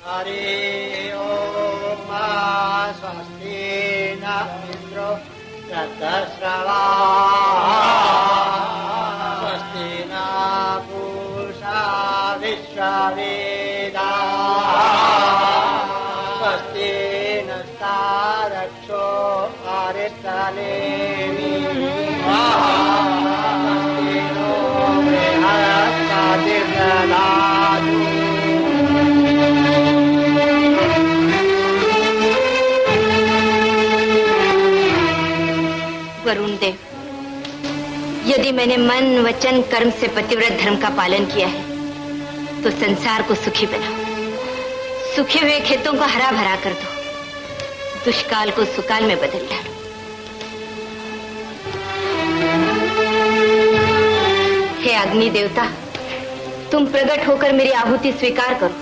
हरि ओम स्वस्ति न इंद्रो ततश्रवा स्वस्ति न पूषा विश्ववेदा स्वस्ति नस्तारक्षो अरिष्टनेमि स्वस्ति नो बृहस्पतिर्दधातु। वरुण देव, यदि मैंने मन वचन कर्म से पतिव्रत धर्म का पालन किया है तो संसार को सुखी बनाओ, सूखे हुए खेतों को हरा भरा कर दो, दुष्काल को सुकाल में बदल डालो। हे अग्नि देवता, तुम प्रकट होकर मेरी आहुति स्वीकार करो।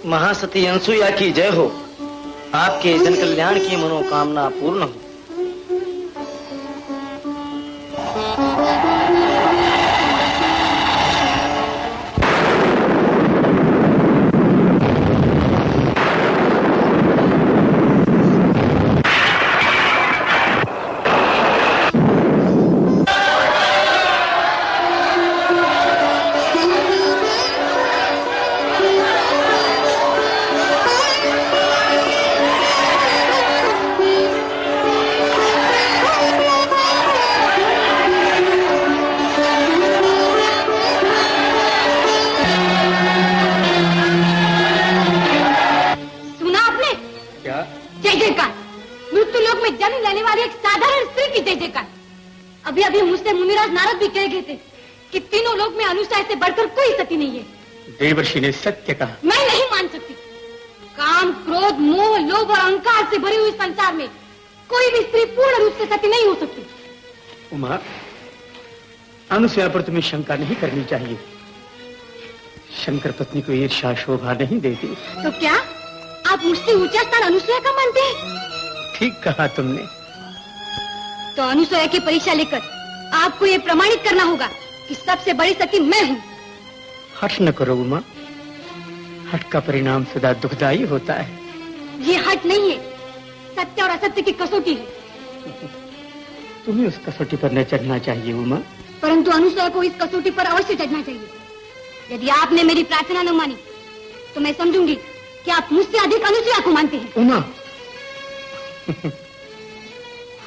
महासती अनसुया की जय हो। आपके जन कल्याण की मनोकामना पूर्ण हो। देवर्षि ने सत्य कहा। मैं नहीं मान सकती। काम, क्रोध, मोह, लोभ और अहंकार से भरी हुई संसार में कोई भी स्त्री पूर्ण रूप से सती नहीं हो सकती। उमा, अनुसया पर तुम्हें शंका नहीं करनी चाहिए। शंकर पत्नी को ईर्ष्या शोभा नहीं देती। तो क्या आप मुझसे ऊंचा स्थान अनुसया का मानते हैं? ठीक कहा तुमने। तो अनुसया की परीक्षा लेकर आपको ये प्रमाणित करना होगा कि सबसे बड़ी सती मैं हूँ। हर्ष न करो उमा, हट का परिणाम सदा दुखदायी होता है। ये हट नहीं है, सत्य और असत्य की कसौटी है। तुम्हें उस कसौटी पर न चढ़ना चाहिए उमा। परंतु अनुसया को इस कसौटी पर अवश्य चढ़ना चाहिए। यदि आपने मेरी प्रार्थना न मानी तो मैं समझूंगी कि आप मुझसे अधिक अनुसया को मानते हैं। उमा,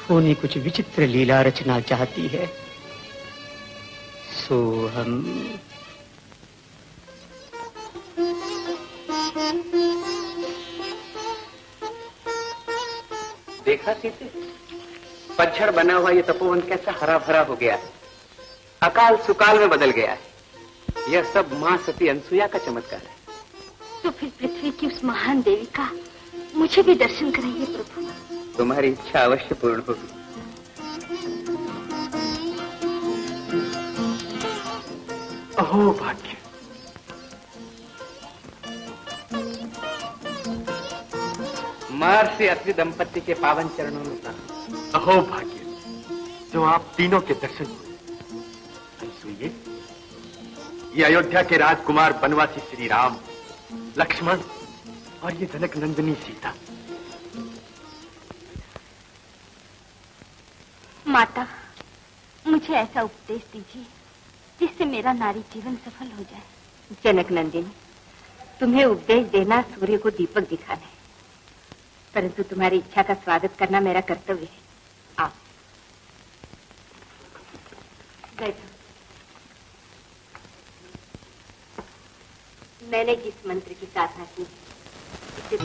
होनी कुछ विचित्र लीला रचना चाहती है, सो हम देखा सीते, पतझड़ बना हुआ ये तपोवन कैसा हरा भरा हो गया है, अकाल सुकाल में बदल गया है। यह सब मां सती अनसुया का चमत्कार है। तो फिर पृथ्वी की उस महान देवी का मुझे भी दर्शन कराइए प्रभु। तुम्हारी इच्छा अवश्य पूर्ण होगी। अहो भाग्य, महर्षि अत्रि दंपति के पावन चरणों में अहो भाग्य, जो आप तीनों के दर्शन हुए। अनसुइए, ये अयोध्या के राजकुमार बनवासी श्री राम, लक्ष्मण और ये जनक नंदिनी सीता। माता, मुझे ऐसा उपदेश दीजिए जिससे मेरा नारी जीवन सफल हो जाए। जनक नंदिनी, तुम्हें उपदेश देना सूर्य को दीपक दिखाना है, परंतु तुम्हारी इच्छा का स्वागत करना मेरा कर्तव्य है। आओ बैठो। मैंने जिस मंत्र की साधना की उसे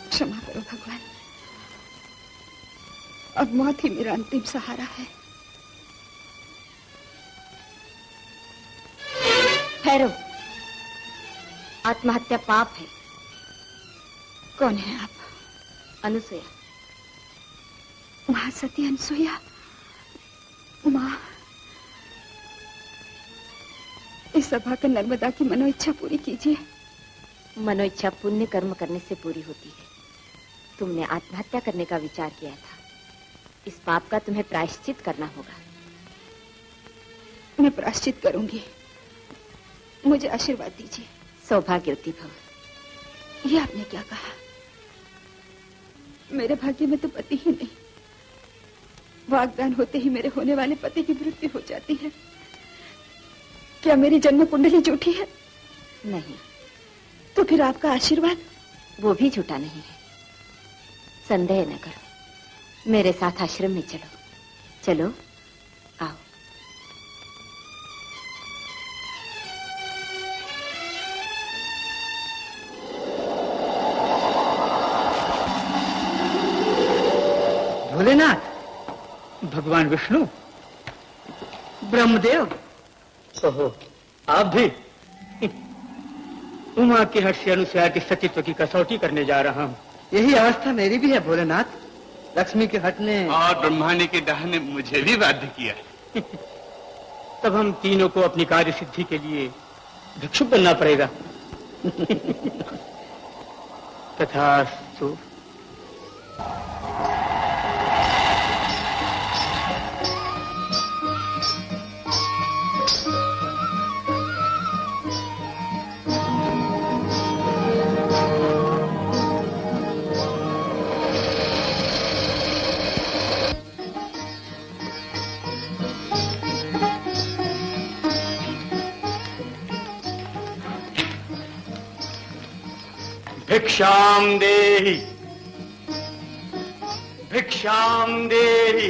क्षमा करो भगवान, अब मौत ही मेरा अंतिम सहारा है। ठहरो, आत्महत्या पाप है। कौन है आप? अनुसुया। महासती अनुसुया। माँ, इस सभा का नर्मदा की मनोइच्छा पूरी कीजिए। मनोइच्छा पुण्य कर्म करने से पूरी होती है। तुमने आत्महत्या करने का विचार किया था, इस पाप का तुम्हें प्रायश्चित करना होगा। मैं प्रायश्चित करूंगी, मुझे आशीर्वाद दीजिए। सौभाग्यवती भव। ये आपने क्या कहा? मेरे भाग्य में तो पति ही नहीं, वाग्दान होते ही मेरे होने वाले पति की मृत्यु हो जाती है। क्या मेरी जन्म कुंडली झूठी है? नहीं। तो फिर आपका आशीर्वाद? वो भी झूठा नहीं है। संदेह न करो, मेरे साथ आश्रम में चलो। चलो, आओ। भोलेनाथ, भगवान विष्णु, ब्रह्मदेव। ओहो, आप भी? उमा के हट से अनुसुया के सतीत्व की कसौटी करने जा रहा हूँ। यही अवस्था मेरी भी है भोलेनाथ। लक्ष्मी के हट ने और ब्रह्मांड के दाह ने मुझे भी बाध्य किया। तब हम तीनों को अपनी कार्य सिद्धि के लिए भिक्षुक बनना पड़ेगा। तथास्तु। भिक्षाम देहि, भिक्षाम देहि।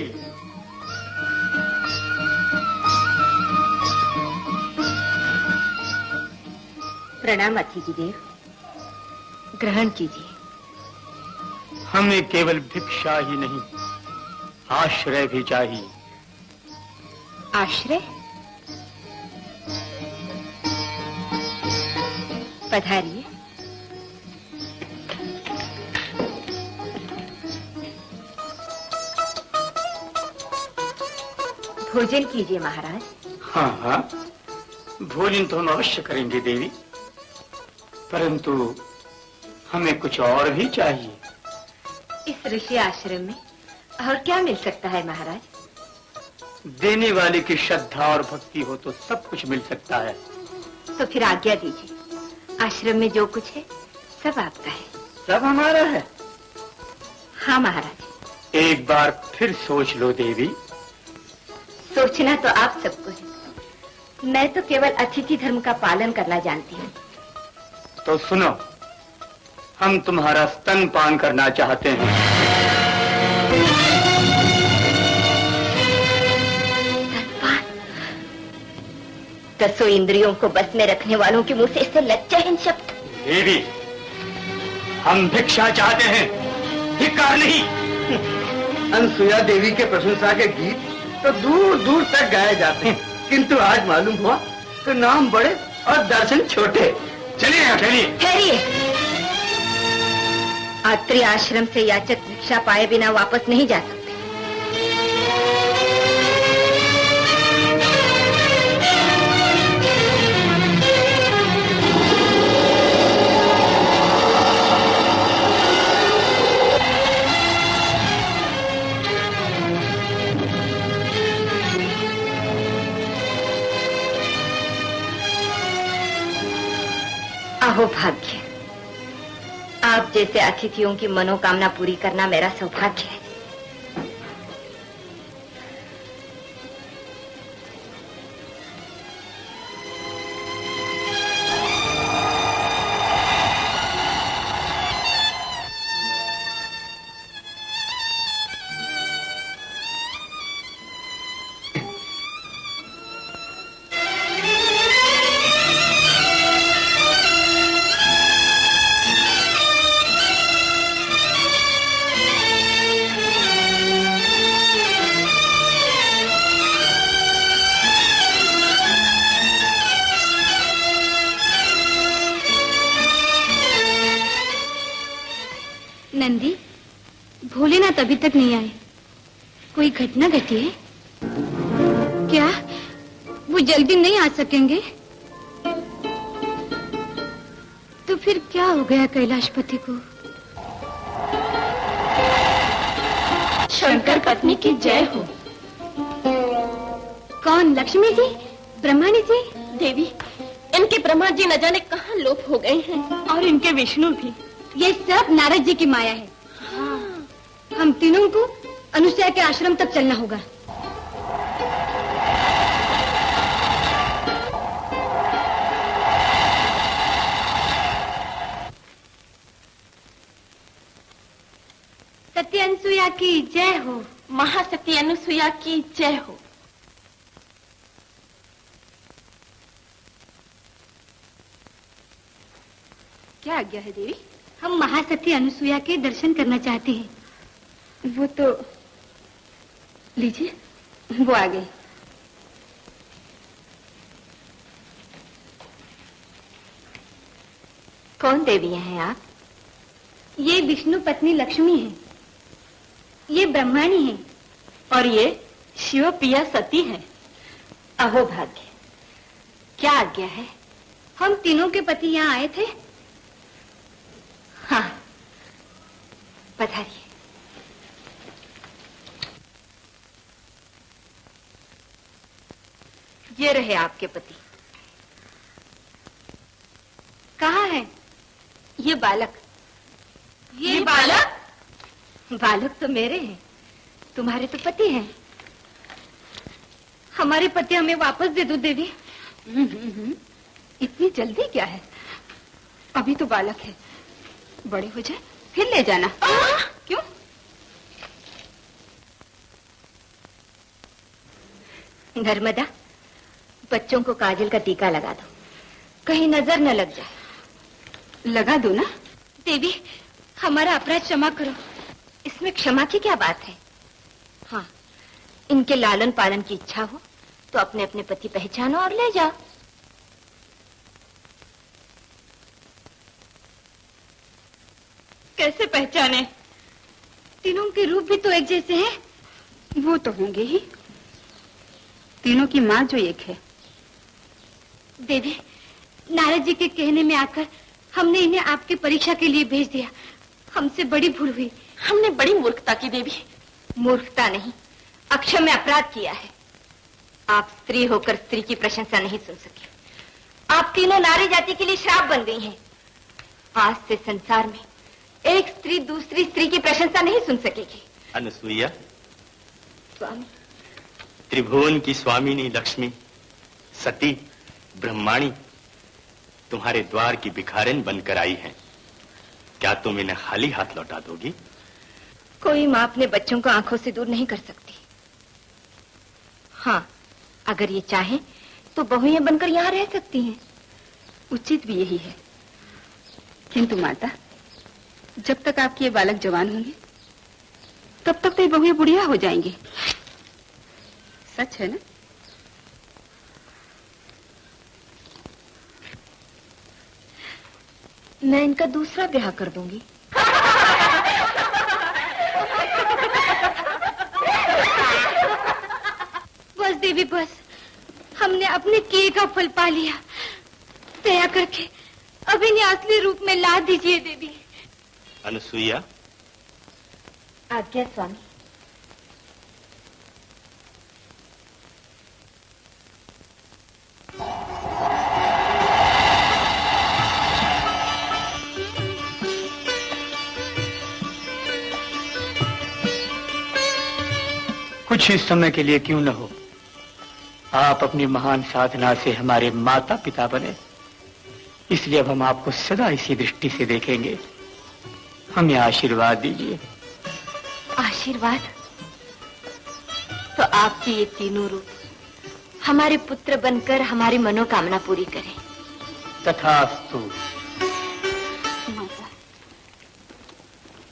प्रणाम अतिथि देव, ग्रहण कीजिए। हमें केवल भिक्षा ही नहीं, आश्रय भी चाहिए। आश्रय? पधारिए। भोजन कीजिए महाराज। हाँ हाँ, भोजन तो हम अवश्य करेंगे देवी, परंतु हमें कुछ और भी चाहिए। इस ऋषि आश्रम में और क्या मिल सकता है महाराज? देने वाले की श्रद्धा और भक्ति हो तो सब कुछ मिल सकता है। तो फिर आज्ञा दीजिए, आश्रम में जो कुछ है सब आपका है। सब हमारा है? हाँ महाराज। एक बार फिर सोच लो देवी। सोचना तो आप सबको है, मैं तो केवल अतिथि धर्म का पालन करना जानती हूँ। तो सुनो, हम तुम्हारा स्तनपान करना चाहते हैं। स्तनपान? दसों इंद्रियों को बस में रखने वालों के मुंह से इससे लज्जाहीन शब्द। देवी, हम भिक्षा चाहते हैं, धिक्कार नहीं। अनुसुया देवी के प्रशंसा के गीत तो दूर दूर तक गाए जाते हैं, किंतु आज मालूम हुआ कि नाम बड़े और दर्शन छोटे। चलिए यहाँ ठहरिए। ठहरिए। आत्री आश्रम से याचक भिक्षा पाए बिना वापस नहीं जा सकते। अहो भाग्य, आप जैसे अतिथियों की मनोकामना पूरी करना मेरा सौभाग्य है। नंदी, भोलेनाथ अभी तक नहीं आए। कोई घटना घटी है क्या? वो जल्दी नहीं आ सकेंगे? तो फिर क्या हो गया कैलाशपति को? शंकर पत्नी की जय हो। कौन? लक्ष्मी जी? ब्रह्माणी जी? देवी, इनके ब्रह्मा जी न जाने कहाँ लोप हो गए हैं, और इनके विष्णु भी। ये सब नारद जी की माया है। हाँ। हम तीनों को अनुसुईया के आश्रम तक चलना होगा। सती अनुसुईया की जय हो। महासती अनुसुईया की जय हो। क्या आज्ञा है देवी? हम महासती अनुसुईया के दर्शन करना चाहते हैं। वो तो लीजिए, वो आ गई। कौन देवियां हैं आप? ये विष्णु पत्नी लक्ष्मी है, ये ब्रह्माणी है, और ये शिव पिया सती है। अहो भाग्य, क्या आज्ञा है? हम तीनों के पति यहाँ आए थे। हाँ, पधारिए। ये रहे आपके पति। कहाँ है ये बालक? ये बालक? बालक तो मेरे हैं, तुम्हारे तो पति हैं। हमारे पति हमें वापस दे दो देवी। इतनी जल्दी क्या है? अभी तो बालक है, बड़े हो जाए फिर ले जाना। क्यों? नर्मदा, बच्चों को काजल का टीका लगा दो, कहीं नजर न लग जाए। लगा दो ना। देवी, हमारा अपराध क्षमा करो। इसमें क्षमा की क्या बात है? हाँ, इनके लालन पालन की इच्छा हो तो अपने अपने पति पहचानो और ले जाओ। कैसे पहचाने? तीनों के रूप भी तो एक जैसे हैं। वो तो होंगे ही, तीनों की माँ जो एक है। देवी, नारद जी के कहने में आकर हमने इन्हें आपके परीक्षा के लिए भेज दिया। हमसे बड़ी भूल हुई। हमने बड़ी मूर्खता की देवी। मूर्खता नहीं, अक्षम्य अपराध किया है। आप स्त्री होकर स्त्री की प्रशंसा नहीं सुन सके। आप तीनों नारी जाति के लिए श्राप बन गई हैं। आज से संसार में एक स्त्री दूसरी स्त्री की प्रशंसा नहीं सुन सकेगी। अनुसुईया, स्वामी, त्रिभुवन की स्वामिनी लक्ष्मी, सती, ब्रह्माणी तुम्हारे द्वार की भिखारिन बनकर आई हैं। क्या तुम इन्हें खाली हाथ लौटा दोगी? कोई माँ अपने बच्चों को आंखों से दूर नहीं कर सकती। हाँ, अगर ये चाहे तो बहुएं बनकर यहाँ रह सकती हैं। उचित भी यही है। किंतु माता, जब तक आपके ये बालक जवान होंगे तब तक तो ये बहुएं बुढ़िया हो जाएंगी। सच है ना? मैं इनका दूसरा ब्याह कर दूंगी। बस देवी बस, हमने अपने किए का फल पा लिया। दया करके अब इन्हें असली रूप में ला दीजिए देवी। अनुसुईया, आज्ञा स्वामी। कुछ ही समय के लिए क्यों न हो, आप अपनी महान साधना से हमारे माता पिता बने, इसलिए अब हम आपको सदा इसी दृष्टि से देखेंगे। हमें आशीर्वाद दीजिए। आशीर्वाद? तो आपके ये तीनों रूप हमारे पुत्र बनकर हमारी मनोकामना पूरी करें। तथास्तु। माता,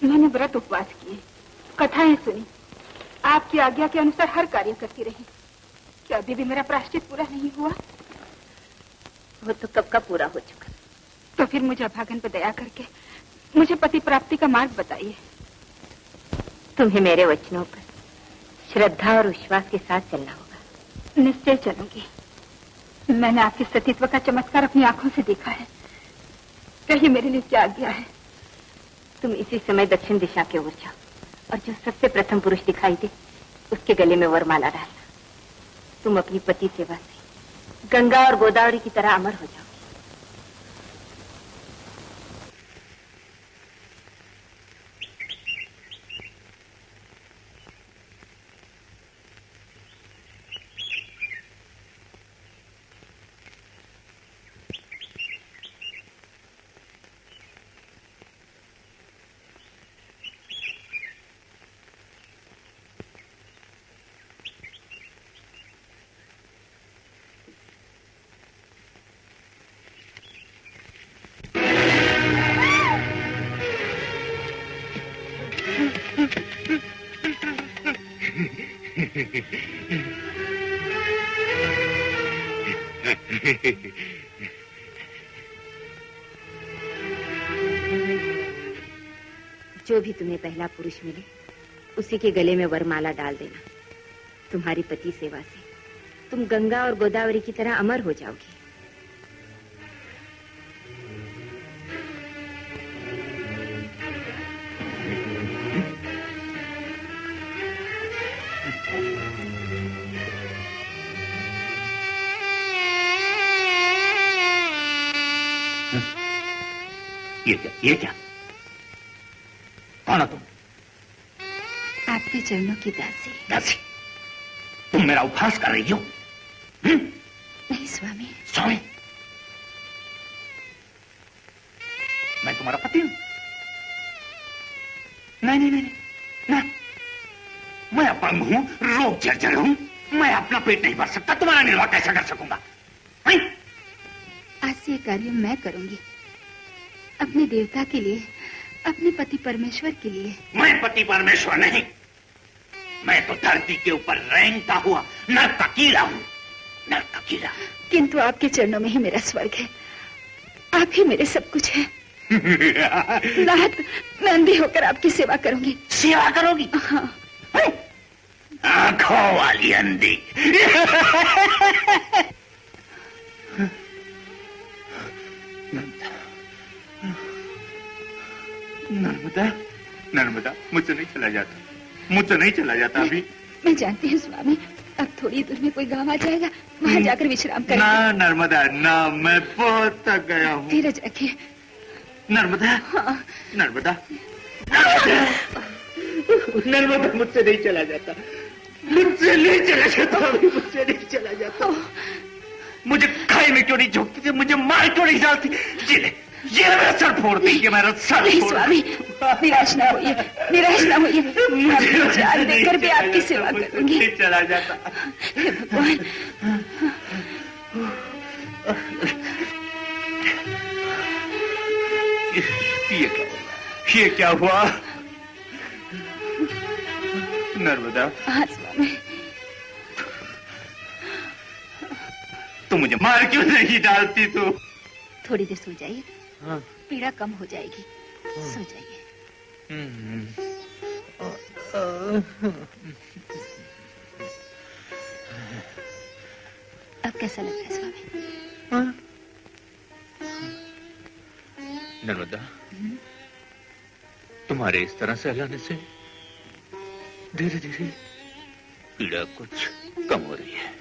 मैंने व्रत उपवास किए, कथाएं सुनी, आपकी आज्ञा के अनुसार हर कार्य करती रही। क्या अभी भी मेरा प्रायश्चित पूरा नहीं हुआ? वो तो कब का पूरा हो चुका। तो फिर मुझे अभागन पर दया करके मुझे पति प्राप्ति का मार्ग बताइए। तुम्हें मेरे वचनों पर श्रद्धा और विश्वास के साथ चलना होगा। निश्चय चलूंगी। मैंने आपके सतीत्व का चमत्कार अपनी आंखों से देखा है। कहिए मेरे लिए क्या आज्ञा है? तुम इसी समय दक्षिण दिशा की ओर जाओ और जो सबसे प्रथम पुरुष दिखाई दे उसके गले में वरमाला डालना। तुम अपनी पति सेवा से गंगा और गोदावरी की तरह अमर हो जाओ। जो भी तुम्हें पहला पुरुष मिले उसी के गले में वरमाला डाल देना। तुम्हारी पति सेवा से तुम गंगा और गोदावरी की तरह अमर हो जाओगी। ये क्या? कौन हो तुम? आपके चरणों की दासी। दासी? तुम मेरा उपहास कर रही हो? नहीं स्वामी। स्वामी? मैं तुम्हारा पति हूं? नहीं, ना। मैं अपंग हूं, रोग जर्जर हूं। मैं अपना पेट नहीं भर सकता, तुम्हारा निर्वाह कैसे कर सकूंगा? आज से ये कार्य मैं करूंगी, अपने देवता के लिए, अपने पति परमेश्वर के लिए। मैं पति परमेश्वर नहीं, मैं तो धरती के ऊपर रेंगता हुआ नर्क का कीड़ा हूं, नर्क का कीड़ा। किंतु आपके चरणों में ही मेरा स्वर्ग है। आप ही मेरे सब कुछ है। नाथ, मैं अंधी होकर आपकी सेवा करूंगी। सेवा करोगी? हाँ। आंखों वाली अंधी। नर्मदा, मुझसे नहीं चला जाता अभी। मैं जानती हूँ स्वामी, अब थोड़ी दूर में कोई गांव आ जाएगा, वहाँ जाकर विश्राम करेंगे। ना नर्मदा, ना, मैं बहुत थक गया हूँ। धीरज रखिए। नर्मदा। हाँ। नर्मदा, मुझसे नहीं चला जाता, मुझसे नहीं चला जाता। मुझे खाई में क्यों नहीं झोंकती थी, मुझे मार क्यों नहीं डालती? ये मेरा सर फोड़ती, ये मेरा सर फोड़। स्वामी, निराश ना होइए, मुझे जान देकर भी आपकी सेवा करूंगी। चला जाता। हे भगवान। ये क्या हुआ? नर्मदा। हाँ स्वामी। तू मुझे मार क्यों नहीं डालती? तू थोड़ी देर सो जाइए, पीड़ा कम हो जाएगी। सो जाइए। अब कैसा लग रहा है स्वामी? नर्मदा, तुम्हारे इस तरह सहलाने से धीरे धीरे पीड़ा कुछ कम हो रही है।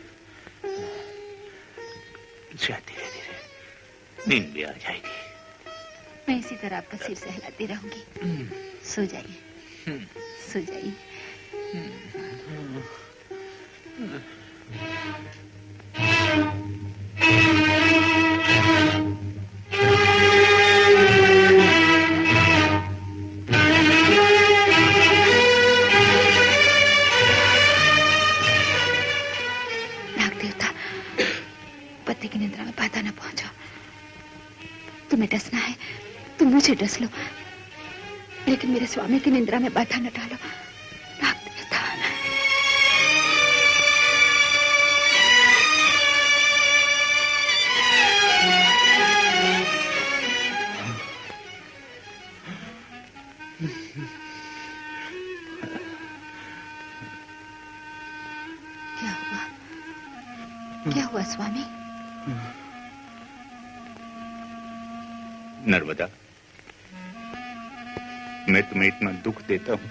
शायद धीरे धीरे नींद भी आ जाएगी। मैं इसी तरह आपका सिर सहलाती रहूंगी। सो जाइए, सो जाइए। नाग देवता, पति की निद्रा में बाधा न पहुंचो। तुम्हें डसना है, तुम मुझे डस लो, लेकिन मेरे स्वामी की निद्रा में बाधा न डालो। नाग देवता। स्वामी। नर्मदा, मैं तुम्हें इतना दुख देता हूं,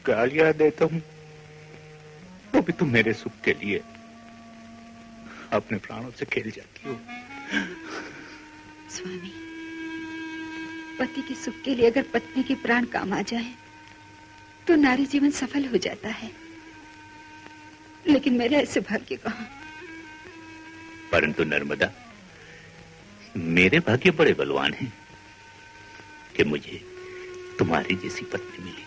गालियां देता हूं, तो भी तुम मेरे सुख के लिए अपने प्राणों से खेल जाती हो। स्वामी, पति के सुख के लिए अगर पत्नी के प्राण काम आ जाए तो नारी जीवन सफल हो जाता है, लेकिन मेरे ऐसे भाग्य कहां। परंतु नर्मदा, मेरे भाग्य बड़े बलवान हैं कि मुझे तुम्हारी जैसी पत्नी मिली।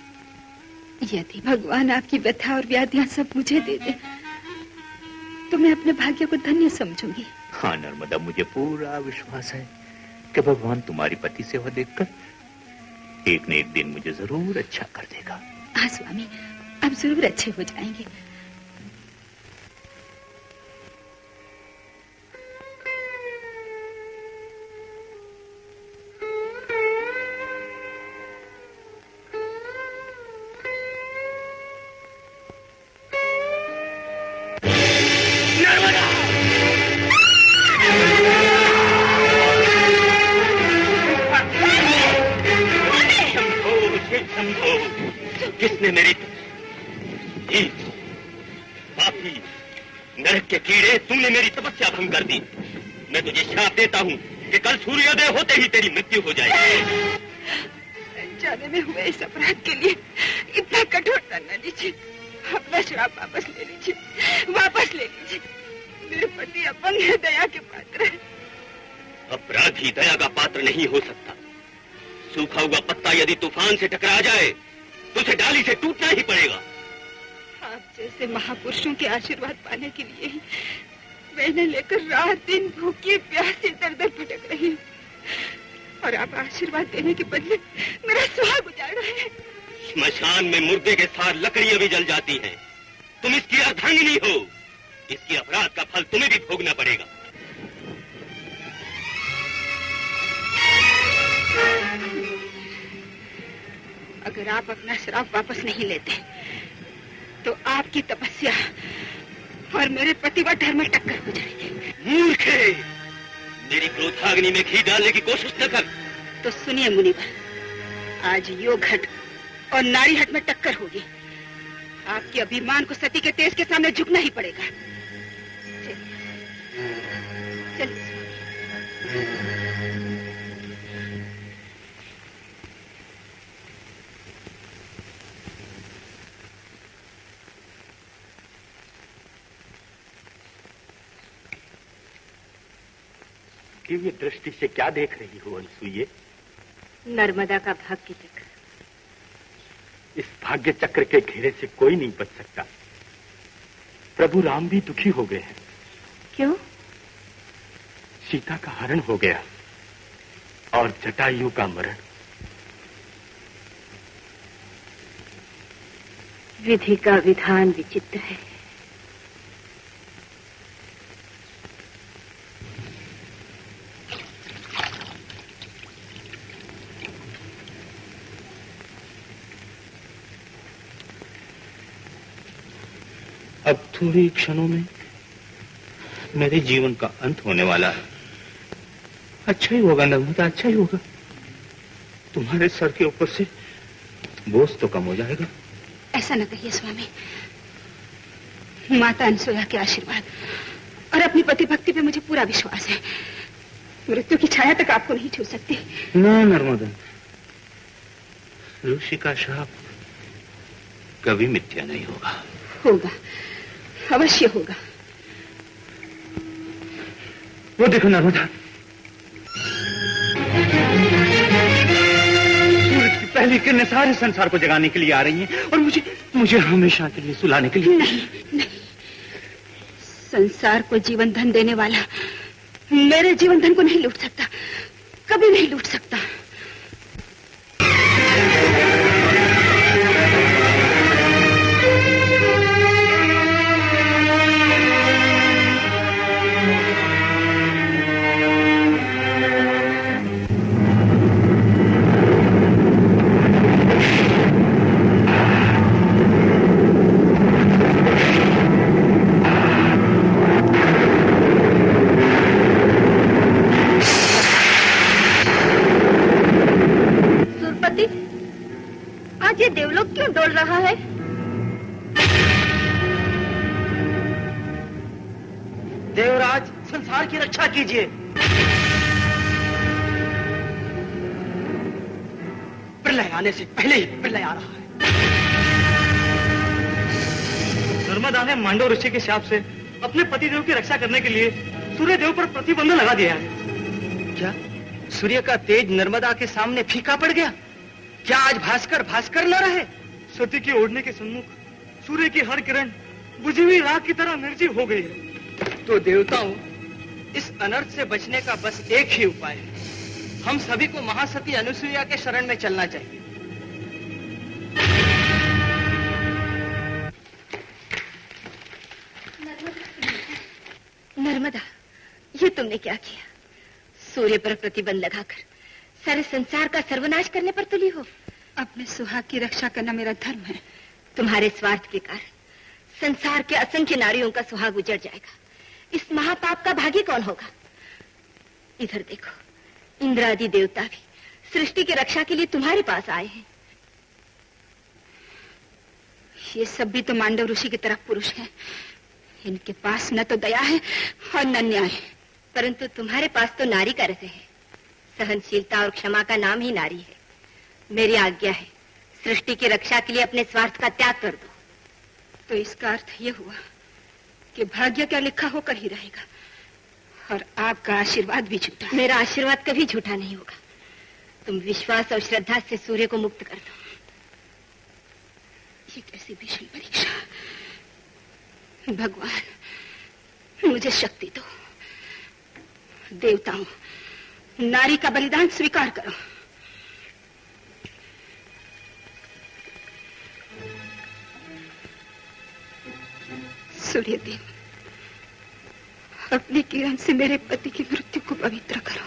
यदि भगवान आपकी व्यथा और व्याधियां सब मुझे दे दे तो मैं अपने भाग्य को धन्य समझूंगी। हाँ नर्मदा, मुझे पूरा विश्वास है कि भगवान तुम्हारी पति सेवा देखकर एक न एक दिन मुझे जरूर अच्छा कर देगा। हाँ स्वामी, आप जरूर अच्छे हो जाएंगे। किसने मेरी पापी नरक के कीड़े, तुमने मेरी तपस्या भंग कर दी। मैं तुझे श्राप देता हूँ कि कल सूर्योदय होते ही तेरी मृत्यु हो जाएगी। जाने में हुए इस अपराध के लिए इतना कठोरता न लीजिए। अपना श्राप वापस ले लीजिए, वापस ले लीजिए। मेरे पति अपंग है, दया के पात्र है। अपराधी दया का पात्र नहीं हो सकता। सूखा हुआ पत्ता यदि तूफान से टकरा जाए तो उसे डाली से टूटना ही पड़ेगा। आप जैसे महापुरुषों के आशीर्वाद पाने के लिए ही मैंने लेकर रात दिन भूखी प्यासे दर दर भटक रही हूँ, और आप आशीर्वाद देने के बदले मेरा सुहाग उजाड़ रहे हैं। स्मशान में मुर्दे के साथ लकड़ियां भी जल जाती हैं। तुम इसकी अर्धांगिनी हो। इसकी अपराध का फल तुम्हें भी भोगना पड़ेगा। अगर आप अपना श्राप वापस नहीं लेते तो आपकी तपस्या और मेरे पति व धर्म में टक्कर हो जाएगी। मूर्खे, मेरी क्रोधाग्नि में घी डालने की कोशिश न कर। तो सुनिए मुनिवर, आज योग हट और नारी हट में टक्कर होगी। आपके अभिमान को सती के तेज के सामने झुकना ही पड़ेगा। चलिए। दिव्य दृष्टि से क्या देख रही हो अनसुइये? नर्मदा का भाग्य चक्र। इस भाग्य चक्र के घेरे से कोई नहीं बच सकता। प्रभु राम भी दुखी हो गए हैं। क्यों? सीता का हरण हो गया और जटायु का मरण। विधि का विधान विचित्र है। अब थोड़ी क्षणों में मेरे जीवन का अंत होने वाला है। अच्छा ही होगा नर्मदा, अच्छा ही होगा। तुम्हारे सर के ऊपर से बोझ तो कम हो जाएगा। ऐसा न कहिए स्वामी। माता अनसुया के आशीर्वाद और अपनी पति भक्ति पे मुझे पूरा विश्वास है। मृत्यु की छाया तक आपको नहीं छू सकती। ना नर्मदा, ऋषि का शाप कभी मिथ्या नहीं होगा। होगा, अवश्य होगा। वो देखो नर्मदा, सूरज की पहली किरणें सारे संसार को जगाने के लिए आ रही हैं और मुझे हमेशा के लिए सुलाने के लिए। नहीं, नहीं। संसार को जीवन धन देने वाला मेरे जीवन धन को नहीं लूट सकता, कभी नहीं लूट सकता। संसार की रक्षा कीजिए। प्रलय आने से पहले ही प्रलय आ रहा है। नर्मदा ने मांडव ऋषि के शाप से अपने पतिदेव की रक्षा करने के लिए सूर्य देव पर प्रतिबंध लगा दिया है। क्या सूर्य का तेज नर्मदा के सामने फीका पड़ गया? क्या आज भास्कर भास्कर न रहे? सती के ओढ़ने के सम्मुख सूर्य की हर किरण बुझी हुई राख की तरह निर्जीव हो गई है। तो देवताओं, इस अनर्थ से बचने का बस एक ही उपाय है। हम सभी को महासती अनुसुईया के शरण में चलना चाहिए। नर्मदा, ये तुमने क्या किया? सूर्य पर प्रतिबंध लगाकर सारे संसार का सर्वनाश करने पर तुली हो। अपने सुहाग की रक्षा करना मेरा धर्म है। तुम्हारे स्वार्थ के कारण संसार के असंख्य नारियों का सुहाग उजड़ जाएगा। इस महापाप का भागी कौन होगा? इधर देखो, इंद्र आदि देवता भी सृष्टि की रक्षा के लिए तुम्हारे पास आए हैं। ये सब भी तो मांडव ऋषि की तरह पुरुष हैं। इनके पास न तो दया है और न न्याय है। परंतु तुम्हारे पास तो नारी का रस है। सहनशीलता और क्षमा का नाम ही नारी है। मेरी आज्ञा है, सृष्टि की रक्षा के लिए अपने स्वार्थ का त्याग कर दो। तो इसका अर्थ ये हुआ कि भाग्य क्या लिखा होकर ही रहेगा और आपका आशीर्वाद भी झूठा। मेरा आशीर्वाद कभी झूठा नहीं होगा। तुम विश्वास और श्रद्धा से सूर्य को मुक्त कर दो। ये कैसी भीषण परीक्षा। भगवान, मुझे शक्ति दो। देवताओं, नारी का बलिदान स्वीकार करो। सूर्यदेव, अपनी किरण से मेरे पति की मृत्यु को पवित्र करो।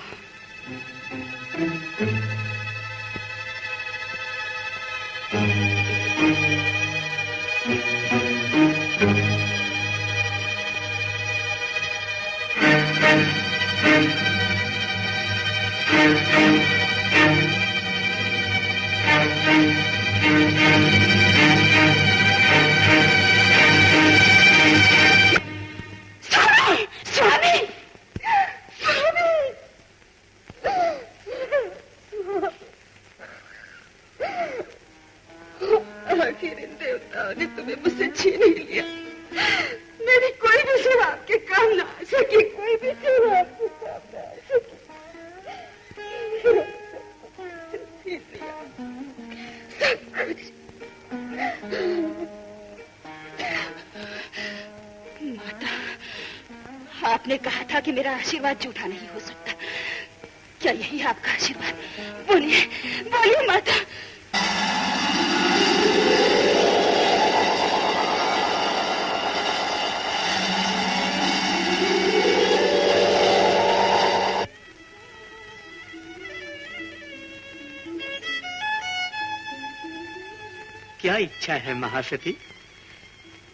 आखिर इन देवताओं ने तुम्हें मुझसे छीन ही लिया। मेरी कोई भी सेवा आपके काम ना आ सकी। कोई भी सेवा आपके काम ना आ सकी। सब कुछ। माता, आपने कहा था कि मेरा आशीर्वाद झूठा नहीं हो सकता। क्या यही आपका आशीर्वाद? बोलिए, बोलिए माता। क्या इच्छा है महासती?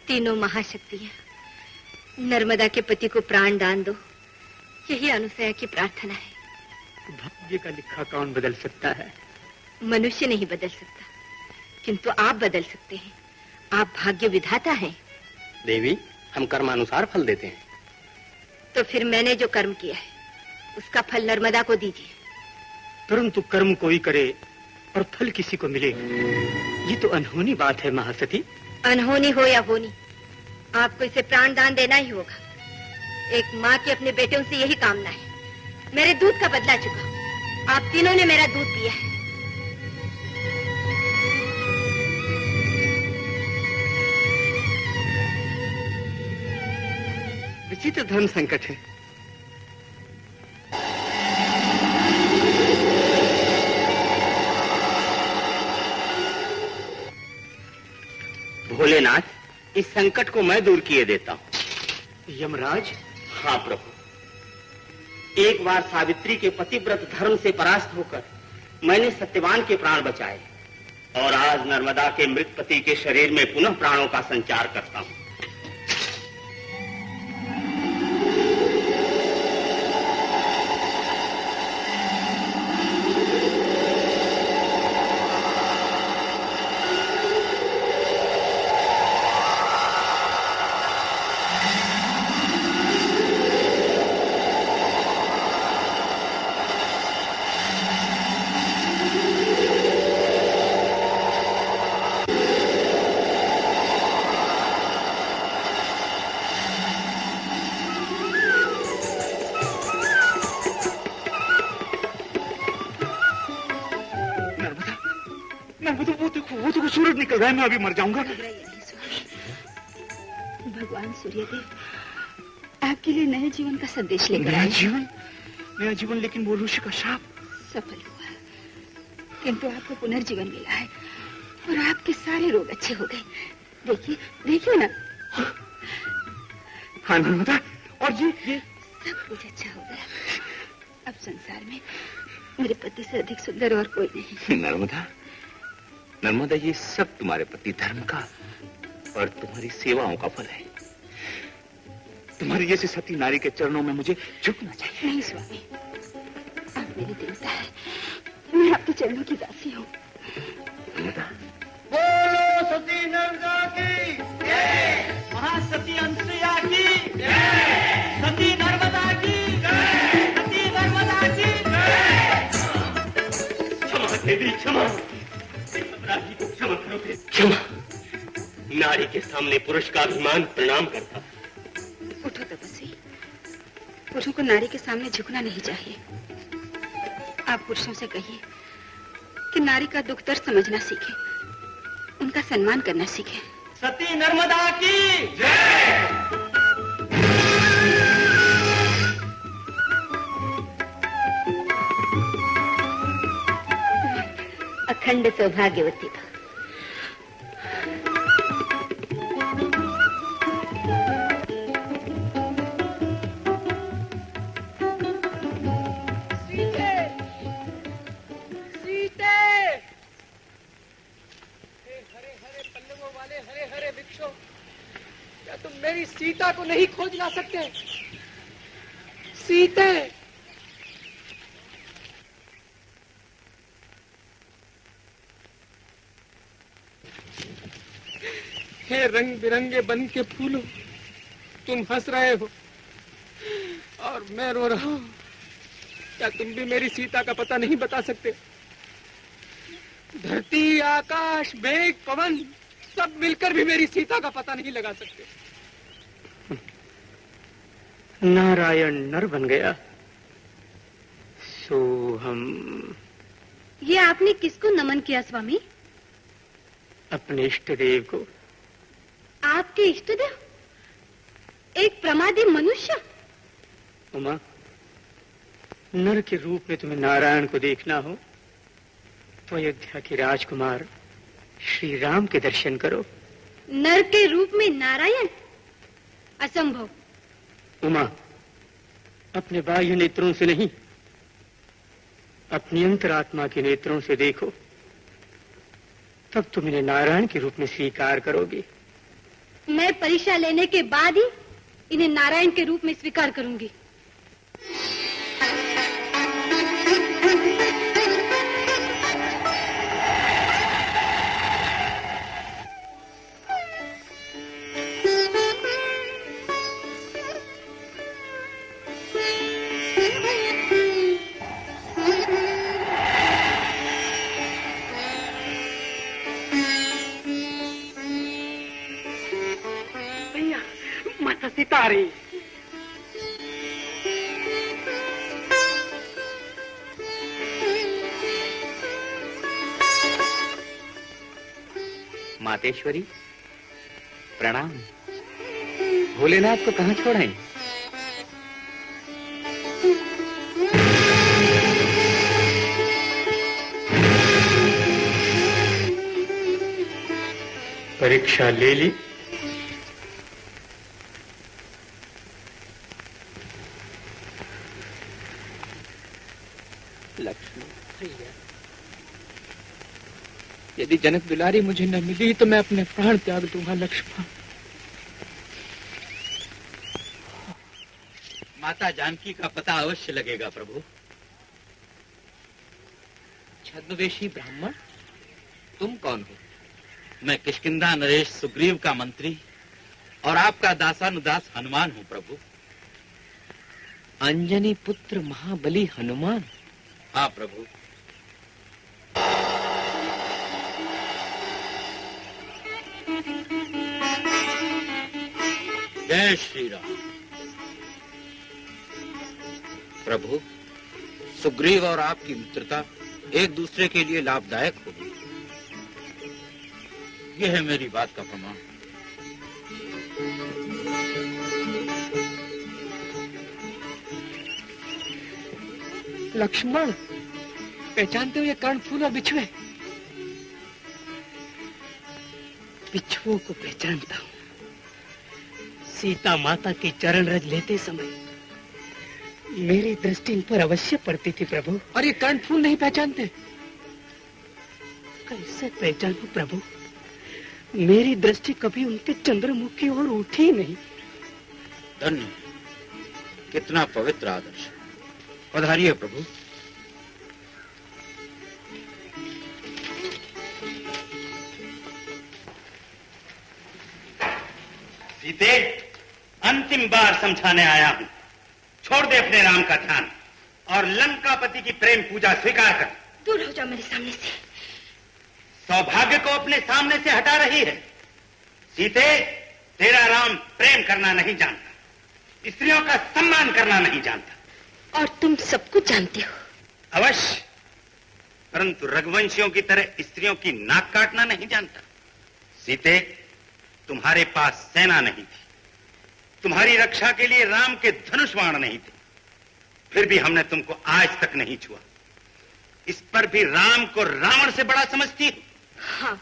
तीनों महाशक्तियां नर्मदा के पति को प्राण दान दो, यही अनुसया की प्रार्थना है। भाग्य का लिखा कौन बदल सकता है? मनुष्य नहीं बदल सकता, किंतु आप बदल सकते हैं। आप भाग्य विधाता हैं। देवी, हम कर्मानुसार फल देते हैं। तो फिर मैंने जो कर्म किया है उसका फल नर्मदा को दीजिए। परंतु कर्म कोई करे और फल किसी को मिले, ये तो अनहोनी बात है महासती। अनहोनी हो या होनी, आपको इसे प्राण दान देना ही होगा। एक माँ की अपने बेटों से यही कामना है। मेरे दूध का बदला चुका। आप तीनों ने मेरा दूध पिया है। विचित्र धर्म संकट है। भोलेनाथ, इस संकट को मैं दूर किए देता हूँ। यमराज? हाँ प्रभु, एक बार सावित्री के पतिव्रत धर्म से परास्त होकर मैंने सत्यवान के प्राण बचाए और आज नर्मदा के मृत पति के शरीर में पुनः प्राणों का संचार करता हूँ। वो तो सूरज निकल रहा है, मैं अभी मर जाऊंगा। भगवान सूर्यदेव आपके लिए नए जीवन का संदेश लेकर आए। नया जीवन, लेकिन वो ऋषि का शाप सफल हुआ, किंतु आपको पुनर्जीवन मिला है और आपके सारे रोग अच्छे हो गए। देखिए ना। हाँ नर्मदा, और ये सब कुछ अच्छा हो गया। अब संसार में मेरे पति से अधिक सुंदर और कोई नहीं। नर्मदा, ये सब तुम्हारे पति धर्म का और तुम्हारी सेवाओं का फल है। तुम्हारी जैसी सती नारी के चरणों में मुझे झुकना चाहिए। नहीं स्वामी, आप मेरे देवता है, मैं आपके चरणों की दासी हूँ। बोलो सती नर्मदा की जय, महासती अनसुया की जय, सती नर्मदा की जय, सती नर्मदा की जय। क्षमा देवी, क्षमा, अपराधी को क्षमा करो। क्षमा। नारी के सामने पुरुष का अभिमान प्रणाम करता। उठो तपस्वी, पुरुषों को नारी के सामने झुकना नहीं चाहिए। आप पुरुषों से कहिए कि नारी का दुख दर्द समझना सीखे, उनका सम्मान करना सीखे। सती नर्मदा की जय। अखंड सौभाग्यवती था। मेरी सीता को नहीं खोज ला सकते? सीते, हे रंग बिरंगे बन के फूलों, तुम हंस रहे हो और मैं रो रहा हूं। क्या तुम भी मेरी सीता का पता नहीं बता सकते? धरती, आकाश, मेघ, पवन सब मिलकर भी मेरी सीता का पता नहीं लगा सकते। नारायण नर बन गया, सो हम। ये आपने किसको नमन किया स्वामी? अपने इष्ट देव को। आपके इष्ट देव? एक प्रमादी मनुष्य? उमा, नर के रूप में तुम्हें नारायण को देखना हो तो अयोध्या के राजकुमार श्री राम के दर्शन करो। नर के रूप में नारायण? असंभव। उमा, अपने बाह्य नेत्रों से नहीं, अपनी अंतरात्मा के नेत्रों से देखो, तब तुम इन्हें नारायण के रूप में स्वीकार करोगे। मैं परीक्षा लेने के बाद ही इन्हें नारायण के रूप में स्वीकार करूंगी। सितारे, मातेश्वरी प्रणाम। भोलेनाथ को कहाँ छोड़ें? परीक्षा ले ली? यदि जनक दुलारी मुझे न मिली तो मैं अपने प्राण त्याग दूंगा लक्ष्मण। माता जानकी का पता अवश्य लगेगा प्रभु। छद्मवेशी ब्राह्मण, तुम कौन हो? मैं किष्किंधा नरेश सुग्रीव का मंत्री और आपका दासानुदास हनुमान हूँ प्रभु। अंजनी पुत्र महाबली हनुमान? हाँ प्रभु। जय श्री राम। प्रभु, सुग्रीव और आपकी मित्रता एक दूसरे के लिए लाभदायक होगी। यह है मेरी बात का प्रमाण। लक्ष्मण, पहचानते हो ये कर्णफूल और बिछुए? बिच्छुओं को पहचानता हूँ। सीता माता के चरण रज लेते समय मेरी दृष्टि इन पर अवश्य पड़ती थी प्रभु। और ये कर्णफूल नहीं पहचानते? कैसे पहचानूं प्रभु? मेरी दृष्टि कभी उनके चंद्रमुख की ओर उठी ही नहीं। धन्य, कितना पवित्र आदर्श। पधारिए प्रभु। सीते, अंतिम बार समझाने आया हूं। छोड़ दे अपने राम का ध्यान और लंकापति की प्रेम पूजा स्वीकार कर। दूर हो जाओ मेरे सामने से। सौभाग्य को अपने सामने से हटा रही है। सीते, तेरा राम प्रेम करना नहीं जानता, स्त्रियों का सम्मान करना नहीं जानता। और तुम सब कुछ जानते हो। अवश्य, परंतु रघुवंशियों की तरह स्त्रियों की नाक काटना नहीं जानता। सीते, तुम्हारे पास सेना नहीं थी, तुम्हारी रक्षा के लिए राम के धनुष बाण नहीं थे, फिर भी हमने तुमको आज तक नहीं छुआ। इस पर भी राम को रावण से बड़ा समझती हो? हाँ,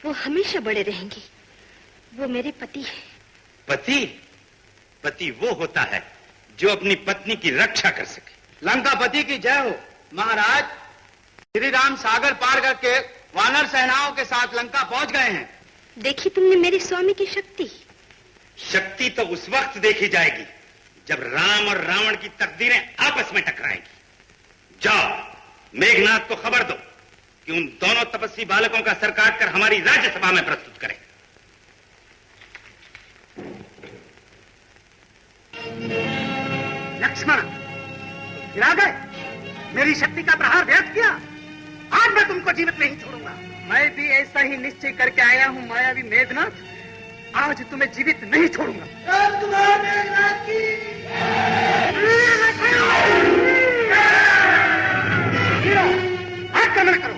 वो हमेशा बड़े रहेंगे। वो मेरे पति हैं। पति? पति वो होता है जो अपनी पत्नी की रक्षा कर सके। लंकापति की जय हो। महाराज, श्री राम सागर पार करके वानर सेनाओं के साथ लंका पहुंच गए हैं। देखी तुमने मेरे स्वामी की शक्ति? शक्ति तो उस वक्त देखी जाएगी जब राम और रावण की तकदीरें आपस में टकराएंगी। जाओ, मेघनाथ को खबर दो कि उन दोनों तपस्वी बालकों का सर काटकर हमारी राज्यसभा में प्रस्तुत करें। लक्ष्मण, गिरा गए? मेरी शक्ति का प्रहार व्यर्थ किया। आज मैं तुमको जीवित नहीं छोड़ूंगा। मैं भी ऐसा ही निश्चय करके आया हूँ मायावी मेघनाथ। आज तुम्हें जीवित नहीं छोड़ूंगा। राजकुमार मेघनाथ की आक्रमण करो।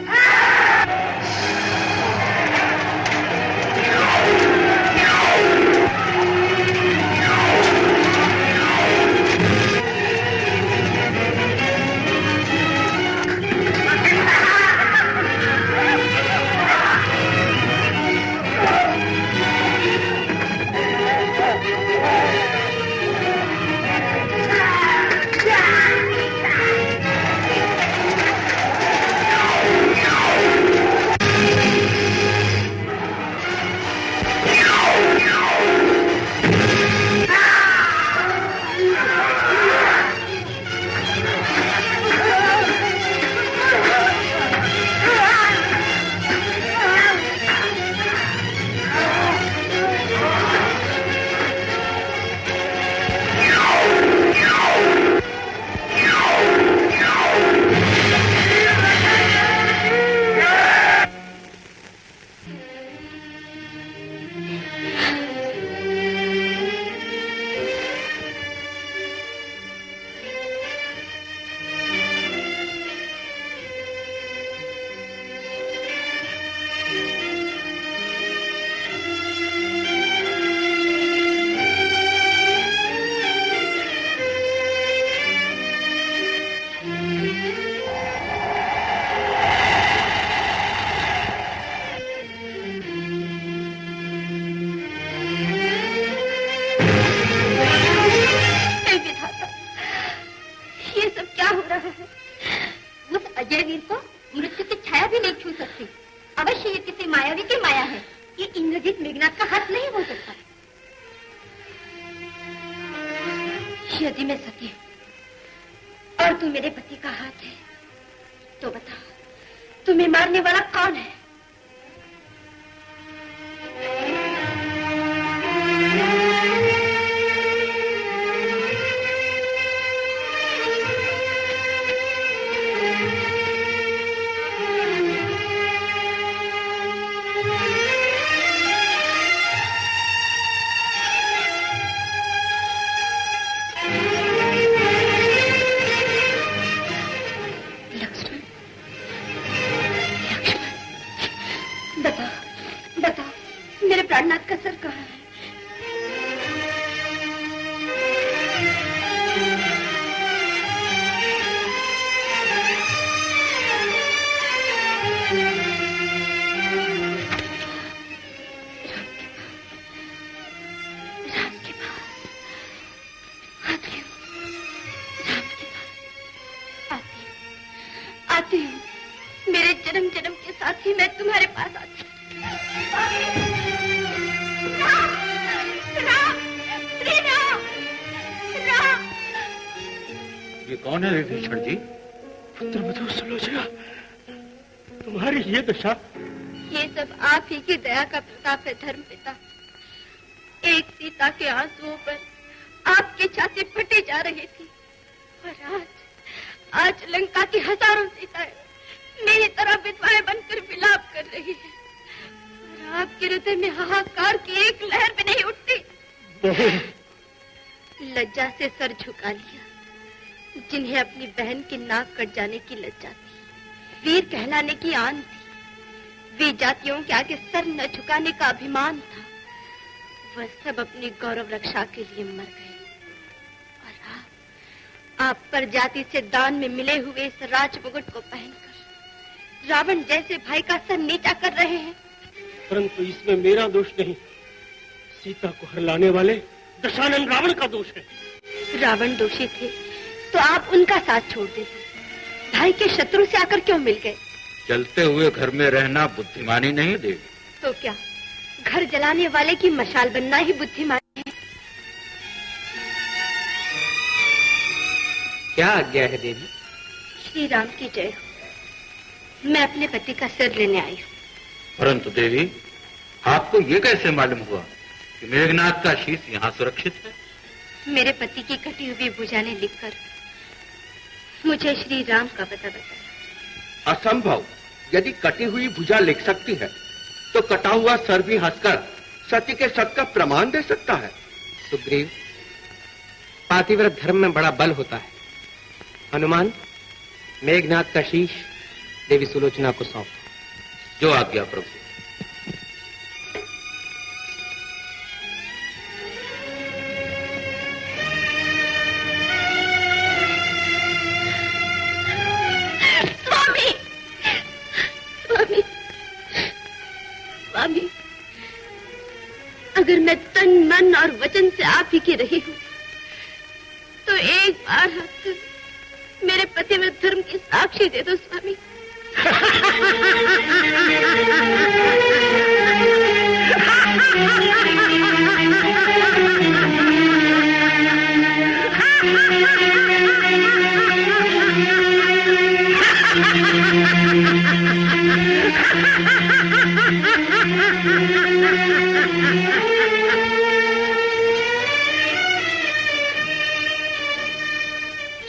यदि मैं सती हूँ और तू मेरे पति का हाथ है तो बता, तुम्हें मारने वाला कौन है? आती हूँ। मेरे जन्म जन्म के साथ ही मैं तुम्हारे पास आती हूँ। ये कौन है विभीषण जी? पुत्रवधू सुलोचना, तुम्हारी ये दशा। ये सब आप ही की दया का प्रताप है धर्म पिता। एक सीता के आंसुओं पर आपकी छाती फटी जा रही थी और आज लंका की हजारों सीताएं मेरी तरह विधवाएं बनकर विलाप कर रही है और आपके हृदय में हाहाकार की एक लहर भी नहीं उठती। लज्जा से सर झुका लिया। जिन्हें अपनी बहन की नाक कट जाने की लज्जा थी, वीर कहलाने की आन थी, वे जातियों के आगे सर न झुकाने का अभिमान था, वह सब अपनी गौरव रक्षा के लिए मर गए। और आप पर जाति से दान में मिले हुए इस राज मुकुट को पहनकर रावण जैसे भाई का सर नीचा कर रहे हैं। परंतु इसमें मेरा दोष नहीं, सीता को हरलाने वाले दशानन रावण का दोष है। रावण दोषी थे तो आप उनका साथ छोड़ देते, भाई के शत्रु से आकर क्यों मिल गए? चलते हुए घर में रहना बुद्धिमानी नहीं देवी। तो क्या घर जलाने वाले की मशाल बनना ही बुद्धिमानी है? क्या आज्ञा है देवी? श्री राम की जय हो। मैं अपने पति का सिर लेने आई हूँ। परंतु देवी, आपको ये कैसे मालूम हुआ कि मेघनाथ का शीश यहाँ सुरक्षित है? मेरे पति की कटी हुई भुजा ने लिखकर मुझे श्री राम का पता बताया। असंभव। यदि कटी हुई भुजा लिख सकती है तो कटा हुआ सर भी हंसकर सत्य के सत्य का प्रमाण दे सकता है। सुग्रीव, पातिव्रत धर्म में बड़ा बल होता है। हनुमान, मेघनाथ का शीश देवी सुलोचना को सौंप। जो आज्ञा प्रभु। स्वामी, अगर मैं तन मन और वचन से आप ही की रही हूँ तो एक बार हंसकर मेरे पतिव्रत धर्म की साक्षी दे दो स्वामी।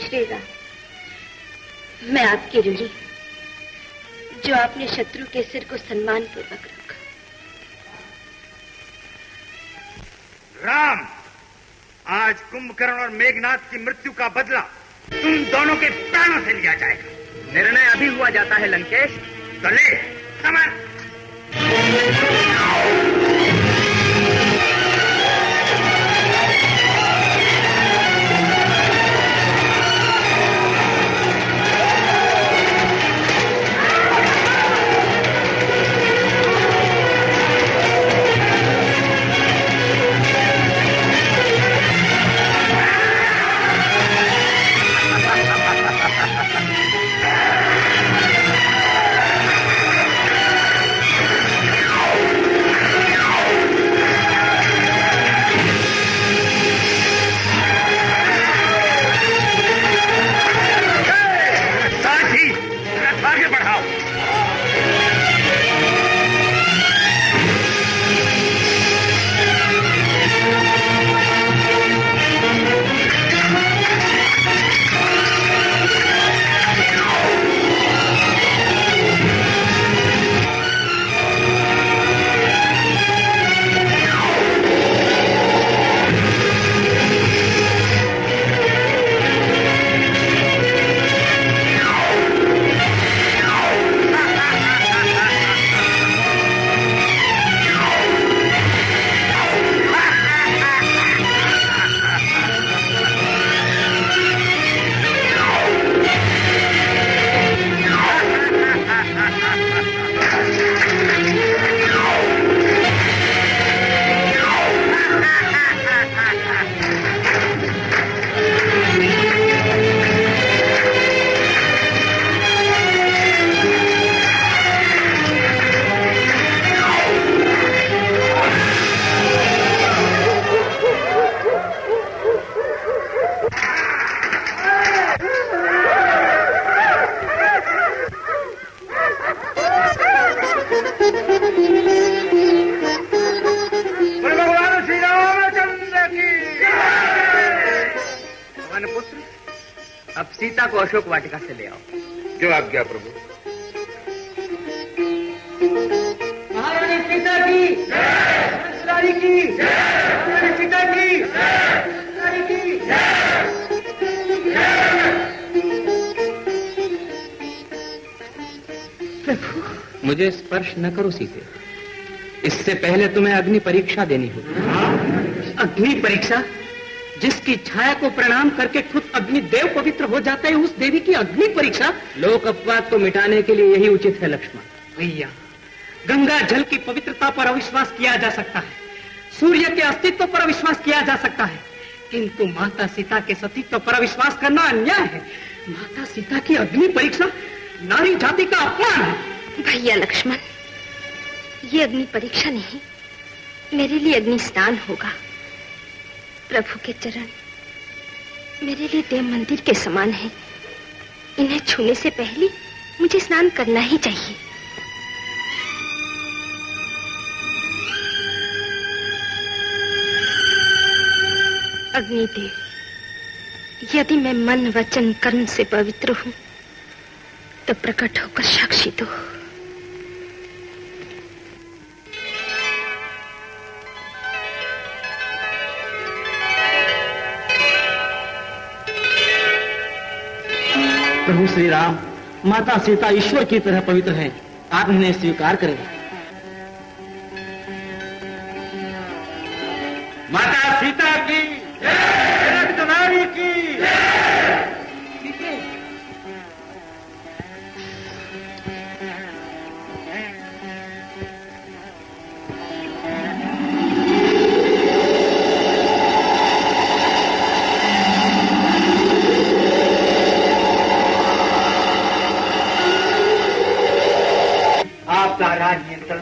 श्री राम, मैं आपकी ऋणी जो आपने शत्रु के सिर को सम्मान पूर्वक रखा। राम, आज कुंभकर्ण और मेघनाथ की मृत्यु का बदला तुम दोनों के प्राणों से लिया जाएगा। निर्णय अभी हुआ जाता है लंकेश। तो ले समर। भगवान श्री रामचंद्र की भगवान पुत्र, अब सीता को अशोक वाटिका से ले आओ। जो आज्ञा प्रभु। महारानी सीता की रानी की महारानी सीता की रानी की प्रभु, मुझे स्पर्श न करो सीते। इससे पहले तुम्हें अग्नि परीक्षा देनी होगी। अग्नि परीक्षा? जिसकी छाया को प्रणाम करके खुद अग्नि देव पवित्र हो जाता है, उस देवी की अग्नि परीक्षा? लोक अपवाद को मिटाने के लिए यही उचित है लक्ष्मण। भैया, गंगा जल की पवित्रता पर अविश्वास किया जा सकता है, सूर्य के अस्तित्व पर अविश्वास किया जा सकता है, किंतु माता सीता के सतीत्व पर अविश्वास करना अन्याय है। माता सीता की अग्नि परीक्षा नारी जाति का अपमान है। भैया लक्ष्मण, ये अग्नि परीक्षा नहीं, मेरे लिए अग्नि स्नान होगा। प्रभु के चरण मेरे लिए देव मंदिर के समान है। इन्हें छूने से पहले मुझे स्नान करना ही चाहिए। अग्निदेव, यदि मैं मन वचन कर्म से पवित्र हूं तो प्रकट होकर साक्षी दो। प्रभु श्री राम, माता सीता ईश्वर की तरह पवित्र है, आप इन्हें स्वीकार करें। माता सीता की जनक नारी की आपका राज नियंत्रण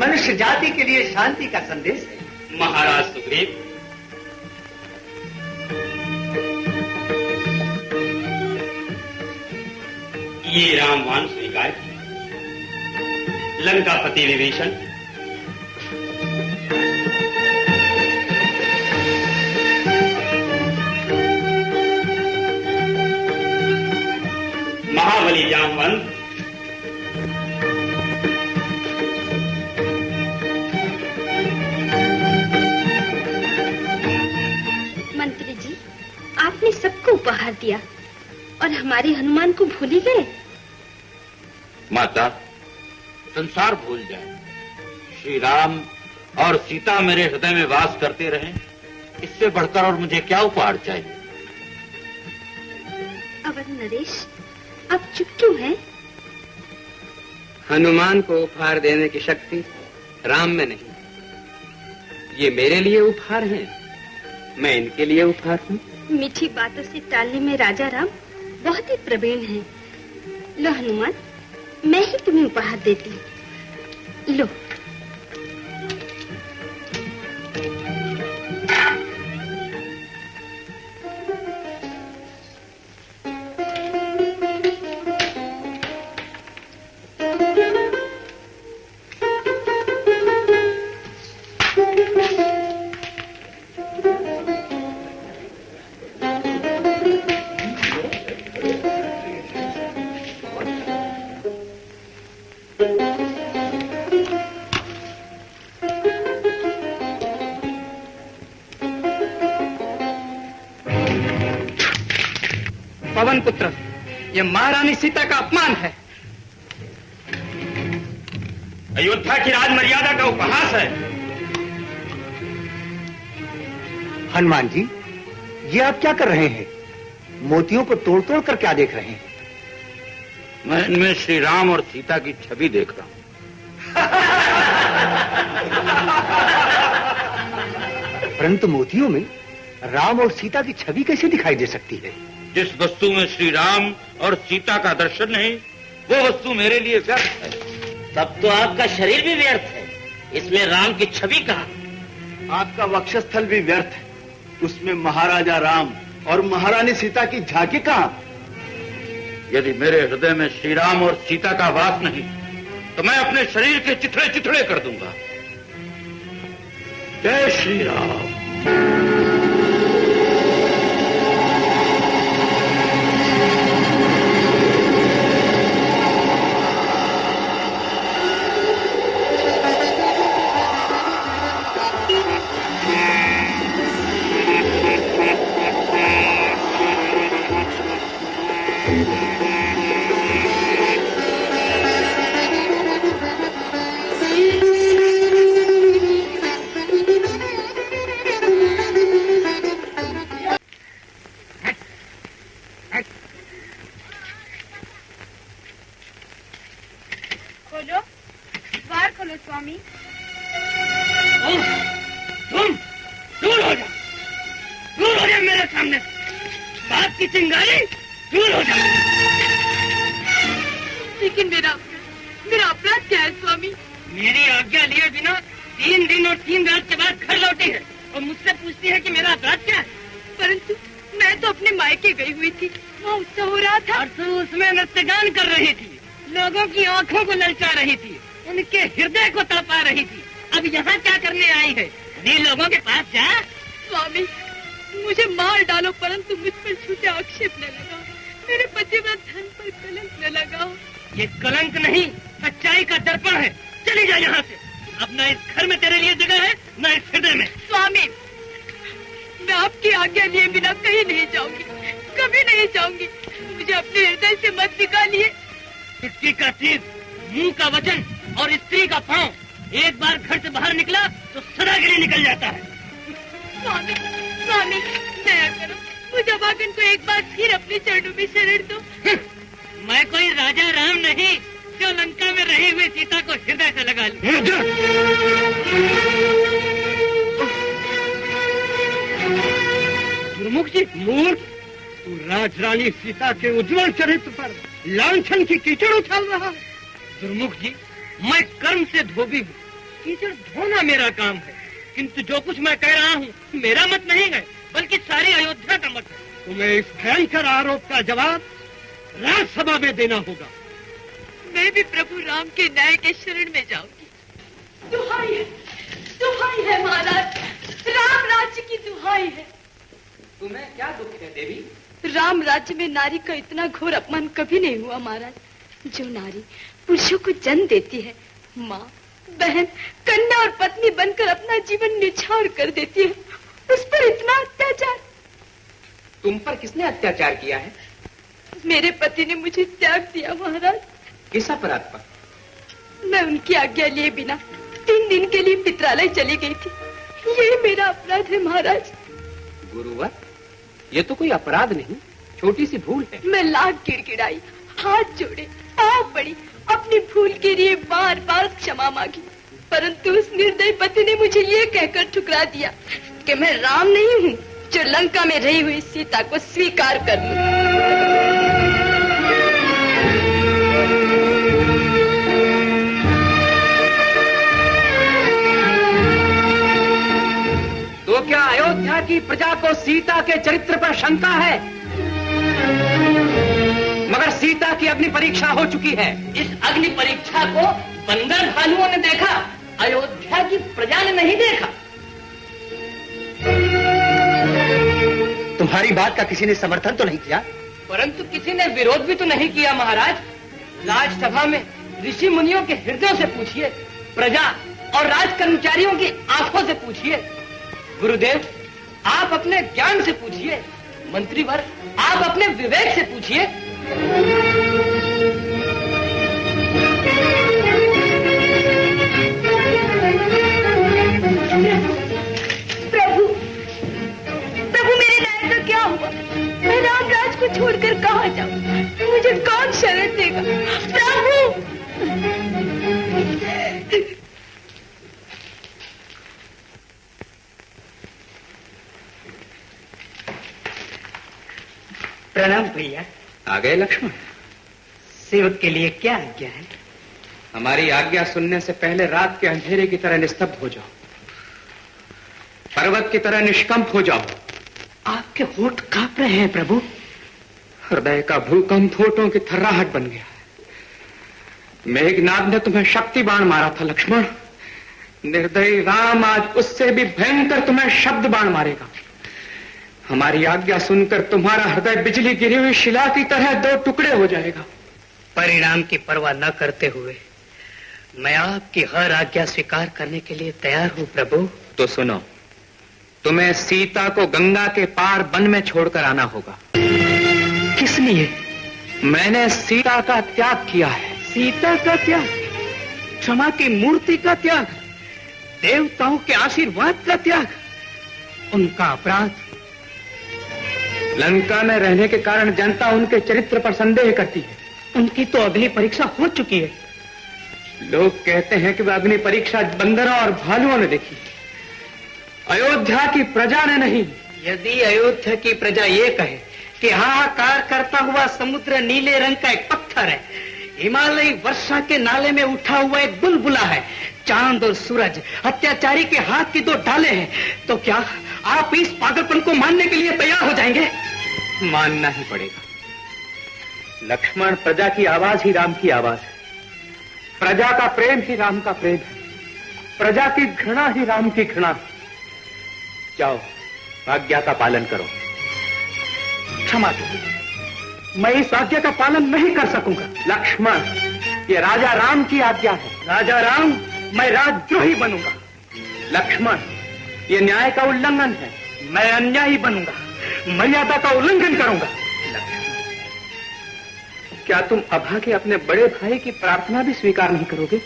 मनुष्य जाति के लिए शांति का संदेश है। महाराज सुग्रीव, ये रामवान स्वीकार लंकापति विभीषण, महाबली जामवंत, मंत्री जी, आपने सबको उपहार दिया और हमारे हनुमान को भूल ही गए। माता, संसार भूल जाए, श्री राम और सीता मेरे हृदय में वास करते रहें, इससे बढ़कर और मुझे क्या उपहार चाहिए। अवध नरेश, आप चुप क्यों हैं? हनुमान को उपहार देने की शक्ति राम में नहीं। ये मेरे लिए उपहार हैं, मैं इनके लिए उपहार हूँ। मीठी बातों से टालने में राजा राम बहुत ही प्रवीण हैं। लो हनुमान, मैं ही तुम्हें उपहार देती हूँ। लो। पवन पुत्र, ये महारानी सीता का अपमान है। अयोध्या की राज मर्यादा का उपहास है। हनुमान जी, ये आप क्या कर रहे हैं? मोतियों को तोड़ तोड़ कर क्या देख रहे हैं? मैं इनमें श्री राम और सीता की छवि देख रहा हूं। परंतु मोतियों में राम और सीता की छवि कैसे दिखाई दे सकती है? जिस वस्तु में श्री राम और सीता का दर्शन नहीं, वो वस्तु मेरे लिए व्यर्थ है। तब तो आपका शरीर भी व्यर्थ है, इसमें राम की छवि कहाँ? आपका वक्षस्थल भी व्यर्थ है, उसमें महाराजा राम और महारानी सीता की झांकी कहाँ? यदि मेरे हृदय में श्री राम और सीता का वास नहीं तो मैं अपने शरीर के चिथड़े चिथड़े कर दूंगा। जय श्री राम। खोलो, द्वार खोलो स्वामी। तुम दूर हो जा, दूर हो जा मेरे सामने। बाप की चिंगारी, दूर हो जा। लेकिन मेरा अपराध क्या है स्वामी? मेरी आज्ञा लिए बिना 3 दिन और 3 रात के बाद घर लौटी है और मुझसे पूछती है कि मेरा अपराध क्या है। परंतु मैं तो अपने मायके गई हुई थी, वहाँ उत्सव हो रहा था। और तू उसमें नृत्यगान कर रही थी, लोगों की आंखों को ललचा रही थी, उनके हृदय को तड़पा रही थी। अब यहाँ क्या करने आई है? नी लोगों के पास जा। स्वामी, मुझे मार डालो परंतु मुझ पर झूठे आक्षेप न लगाओ, मेरे पतिव्रत धन पर कलंक न लगाओ। ये कलंक नहीं, सच्चाई का दर्पण है। चली जा यहाँ से। अब न इस घर में तेरे लिए जगह है, न इस हृदय में। स्वामी, मैं आपकी आज्ञा लिए बिना कहीं नहीं जाऊंगी, कभी नहीं जाऊंगी। मुझे अपने हृदय से मत निकालिए। मिट्टी का तीर, मुंह का वचन और स्त्री का पांव, एक बार घर से बाहर निकला तो सदा के लिए निकल जाता है। स्वामी, स्वामी, दया करो, मुझे अभागन को एक बार फिर अपने चरणों में शरण दो। मैं कोई राजा राम नहीं जो लंका में रही हुई सीता को हृदय से लगा लूं। गुरुमुख जी, मूर्ख, तू राजरानी सीता के उज्जवल चरित्र पर लांछन की कीचड़ उछाल रहा है। गुरुमुख जी, मैं कर्म से धोबी हूँ, कीचड़ धोना मेरा काम है, किंतु जो कुछ मैं कह रहा हूँ मेरा मत नहीं है, बल्कि सारी अयोध्या का मत है। तुम्हें इस भयंकर आरोप का जवाब राज्यसभा में देना होगा। मैं भी प्रभु राम के न्याय के शरण में जाऊंगी। दुहाई है महाराज, राम राज्य की दुहाई है। तुम्हें क्या दुख है देवी? राम राज्य में नारी का इतना घोर अपमान कभी नहीं हुआ महाराज। जो नारी पुरुषों को जन्म देती है, माँ, बहन, कन्या और पत्नी बनकर अपना जीवन निछावर कर देती है, उस पर इतना अत्याचार। तुम पर किसने अत्याचार किया है? मेरे पति ने मुझे त्याग दिया महाराज। किस अपराध पर? मैं उनकी आज्ञा लिए बिना 3 दिन के लिए पितरालय चली गई थी, यही मेरा अपराध है महाराज। गुरुवर, ये तो कोई अपराध नहीं, छोटी सी भूल है। मैं लाख गिड़गिड़ाई, हाथ जोड़े, पाँव पड़ी, अपनी भूल के लिए बार बार क्षमा मांगी, परंतु उस निर्दयी पति ने मुझे ये कहकर ठुकरा दिया कि मैं राम नहीं हूँ जो लंका में रही हुई सीता को स्वीकार कर लूं। तो क्या अयोध्या की प्रजा को सीता के चरित्र पर शंका है? मगर सीता की अग्नि परीक्षा हो चुकी है। इस अग्नि परीक्षा को बंदर भालुओं ने देखा, अयोध्या की प्रजा ने नहीं देखा। तुम्हारी बात का किसी ने समर्थन तो नहीं किया? परंतु किसी ने विरोध भी तो नहीं किया महाराज। राजसभा में ऋषि मुनियों के हृदयों से पूछिए, प्रजा और राज कर्मचारियों की आंखों से पूछिए, गुरुदेव आप अपने ज्ञान से पूछिए, मंत्रीवर आप अपने विवेक से पूछिए। प्रभु, प्रभु मेरे न्याय का क्या हुआ? मैं रामराज को छोड़कर कहाँ जाऊँ? मुझे कौन शरण देगा? प्रभु! प्रणाम भैया। आ गए लक्ष्मण? सेवक के लिए क्या आज्ञा है? हमारी आज्ञा सुनने से पहले रात के अंधेरे की तरह निस्तब्ध हो जाओ, पर्वत की तरह निष्कंप हो जाओ। आपके होठ कांप रहे हैं प्रभु। हृदय का भूकंप होठों की थर्राहट बन गया। मेघनाद ने तुम्हें शक्ति बाण मारा था लक्ष्मण। निर्दयी राम आज उससे भी भयंकर तुम्हें शब्द बाण मारेगा। हमारी आज्ञा सुनकर तुम्हारा हृदय बिजली गिरी हुई शिला की तरह दो टुकड़े हो जाएगा। परिणाम की परवाह न करते हुए मैं आपकी हर आज्ञा स्वीकार करने के लिए तैयार हूं प्रभु। तो सुनो, तुम्हें सीता को गंगा के पार वन में छोड़कर आना होगा। किस लिए? मैंने सीता का त्याग किया है। सीता का त्याग? क्षमा की मूर्ति का त्याग? देवताओं के आशीर्वाद का त्याग? उनका अपराध? लंका में रहने के कारण जनता उनके चरित्र पर संदेह करती है। उनकी तो अग्नि परीक्षा हो चुकी है। लोग कहते हैं कि वह अग्नि परीक्षा बंदरों और भालुओं ने देखी, अयोध्या की प्रजा ने नहीं। यदि अयोध्या की प्रजा ये कहे कि हाहाकार करता हुआ समुद्र नीले रंग का एक पत्थर है, हिमालयी वर्षा के नाले में उठा हुआ एक बुलबुला है, चांद और सूरज अत्याचारी के हाथ की दो ढाले हैं, तो क्या आप इस पागलपन को मानने के लिए तैयार हो जाएंगे? मानना ही पड़ेगा लक्ष्मण। प्रजा की आवाज ही राम की आवाज है। प्रजा का प्रेम ही राम का प्रेम है। प्रजा की घृणा ही राम की घृणा। जाओ, आज्ञा का पालन करो। क्षमा कीजिए, मैं इस आज्ञा का पालन नहीं कर सकूंगा। लक्ष्मण, ये राजा राम की आज्ञा है। राजा राम, मैं राजद्रोही बनूंगा। लक्ष्मण, ये न्याय का उल्लंघन है। मैं अन्यायी बनूंगा, मर्यादा का उल्लंघन करूंगा। क्या तुम अभा के अपने बड़े भाई की प्रार्थना भी स्वीकार नहीं करोगे?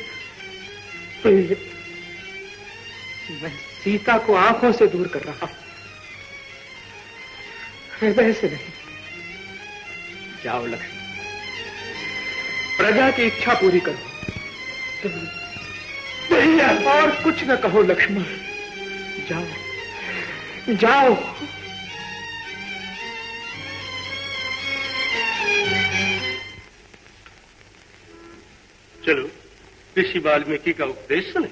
मैं सीता को आंखों से दूर कर रहा हूं, हृदय से नहीं। जाओ लक्ष्मण, प्रजा की इच्छा पूरी करो। और कुछ न कहो लक्ष्मण। जाओ जाओ। चलो ऋषि वाल्मीकि का उपदेश सुने।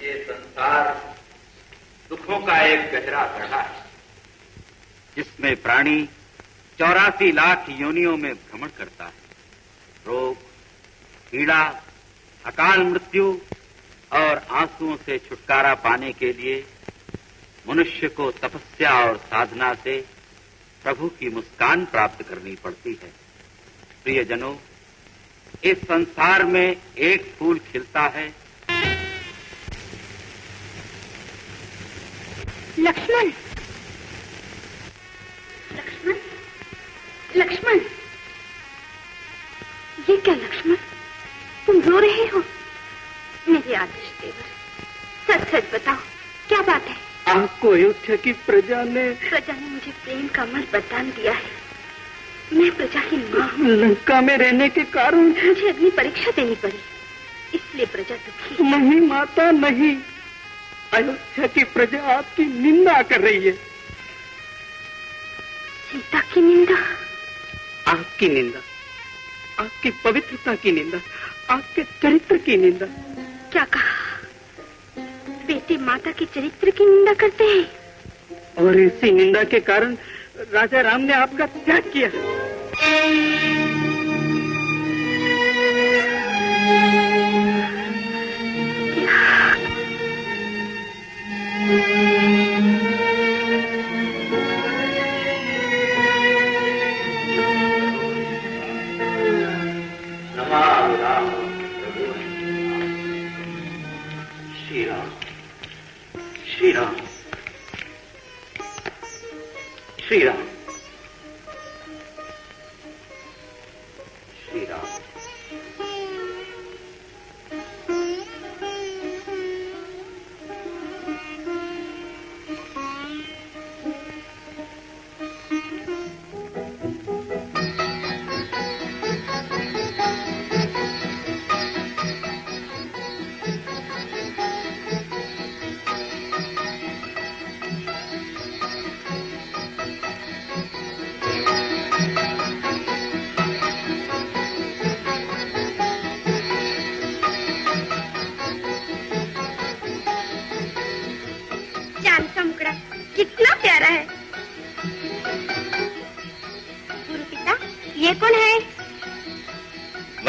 ये संसार दुखों का एक गहरा गड्ढा है, जिसमें प्राणी 84 लाख योनियों में भ्रमण करता है। रोग, पीड़ा, अकाल मृत्यु और आंसुओं से छुटकारा पाने के लिए मनुष्य को तपस्या और साधना से प्रभु की मुस्कान प्राप्त करनी पड़ती है। प्रियजनों, इस संसार में एक फूल खिलता है। लक्ष्मण, लक्ष्मण, लक्ष्मण, ये क्या लक्ष्मण, तुम रो रहे हो? मेरे आदर्श देवर, सच सच बताओ, क्या बात है? आपको अयोध्या की प्रजा ने मुझे प्रेम का अमर वरदान दिया है। मैं प्रजा की माँ। लंका में रहने के कारण मुझे अग्नि परीक्षा देनी पड़ी, इसलिए प्रजा दुखी। नहीं माता, नहीं। अयोध्या की प्रजा आपकी निंदा कर रही है। सीता की निंदा? आपकी निंदा, आपकी पवित्रता की निंदा, आपके चरित्र की निंदा। क्या कहा? बेटे माता के चरित्र की निंदा करते हैं? और इसी निंदा के कारण राजा राम ने आपका त्याग किया। श्री राम, श्री राम, श्री राम, श्री राम।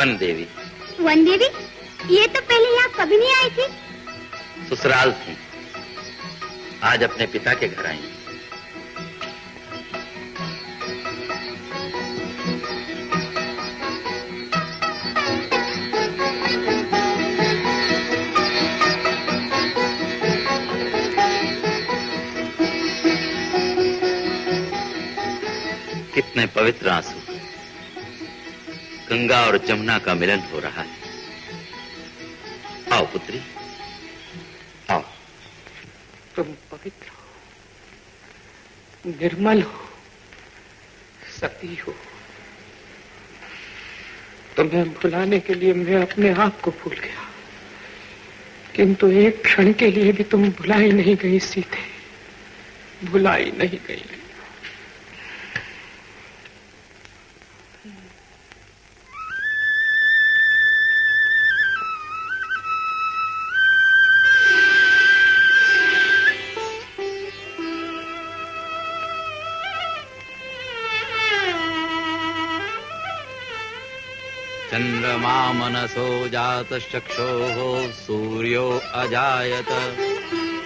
वन देवी। वन देवी? ये तो पहले यहाँ कभी नहीं आई थी। ससुराल थी, आज अपने पिता के घर आई। कितने पवित्र आंसू, गंगा और जमुना का मिलन हो रहा है। आओ पुत्री, आओ। तुम पवित्र हो, निर्मल हो, सती हो। तुम्हें भुलाने के लिए मैं अपने आप को भूल गया, किंतु एक क्षण के लिए भी तुम भुलाई नहीं गई सीते, भुलाई नहीं गई। चंद्रमा मनसो जातश्चक्षोः सूर्यो अजायत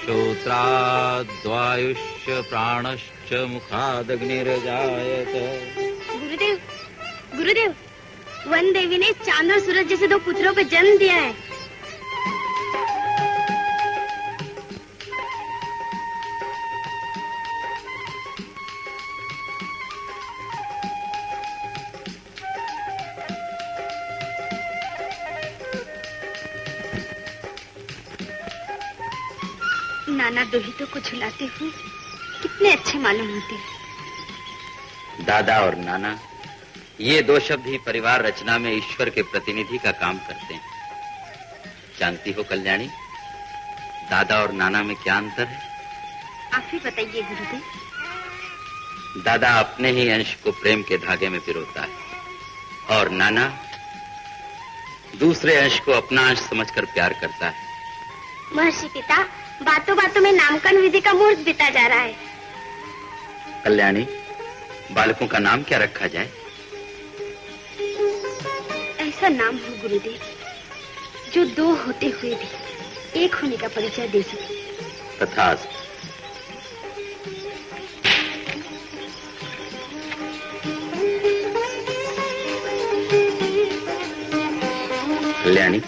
श्रोत्राद्वायुश्च प्राणश्च मुखादग्निरजायत। गुरुदेव, गुरुदेव, वन देवी ने चांद और सूरज जैसे दो पुत्रों को जन्म दिया है। नाना दुहितों को झुलाते हुए कितने अच्छे मालूम होते हैं। दादा और नाना, ये दो शब्द ही परिवार रचना में ईश्वर के प्रतिनिधि का काम करते हैं। जानती हो कल्याणी, दादा और नाना में क्या अंतर है? आप ही बताइए गुरुदेव। दादा अपने ही अंश को प्रेम के धागे में पिरोता है और नाना दूसरे अंश को अपना अंश समझकर प्यार करता है। महर्षि पिता, बातों बातों में नामकरण विधि का मुहूर्त बीता जा रहा है। कल्याणी, बालकों का नाम क्या रखा जाए? ऐसा नाम हो गुरुदेव जो दो होते हुए भी एक होने का परिचय दे सके। तथास्तु। कल्याणी,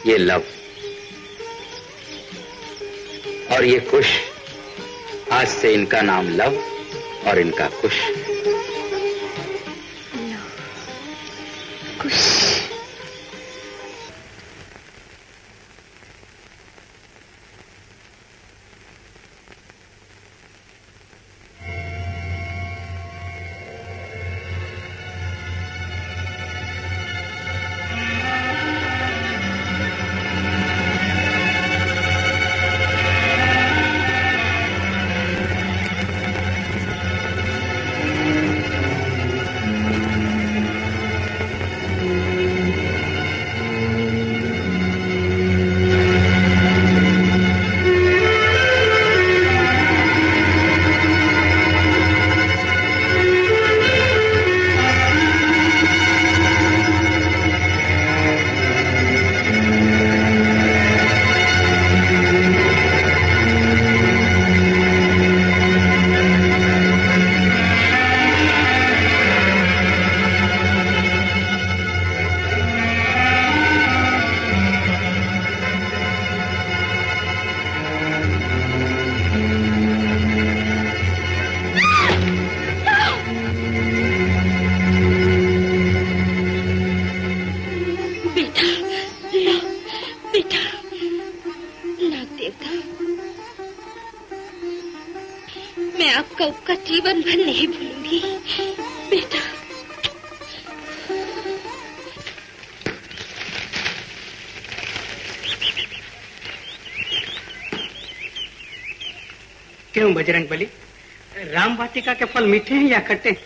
ये लव और ये कुश, आज से इनका नाम लव और इनका कुश। कुश। जीवन भर नहीं भूलूंगी बेटा। क्यों बजरंगबली, राम वाटिका के फल मीठे हैं या खट्टे?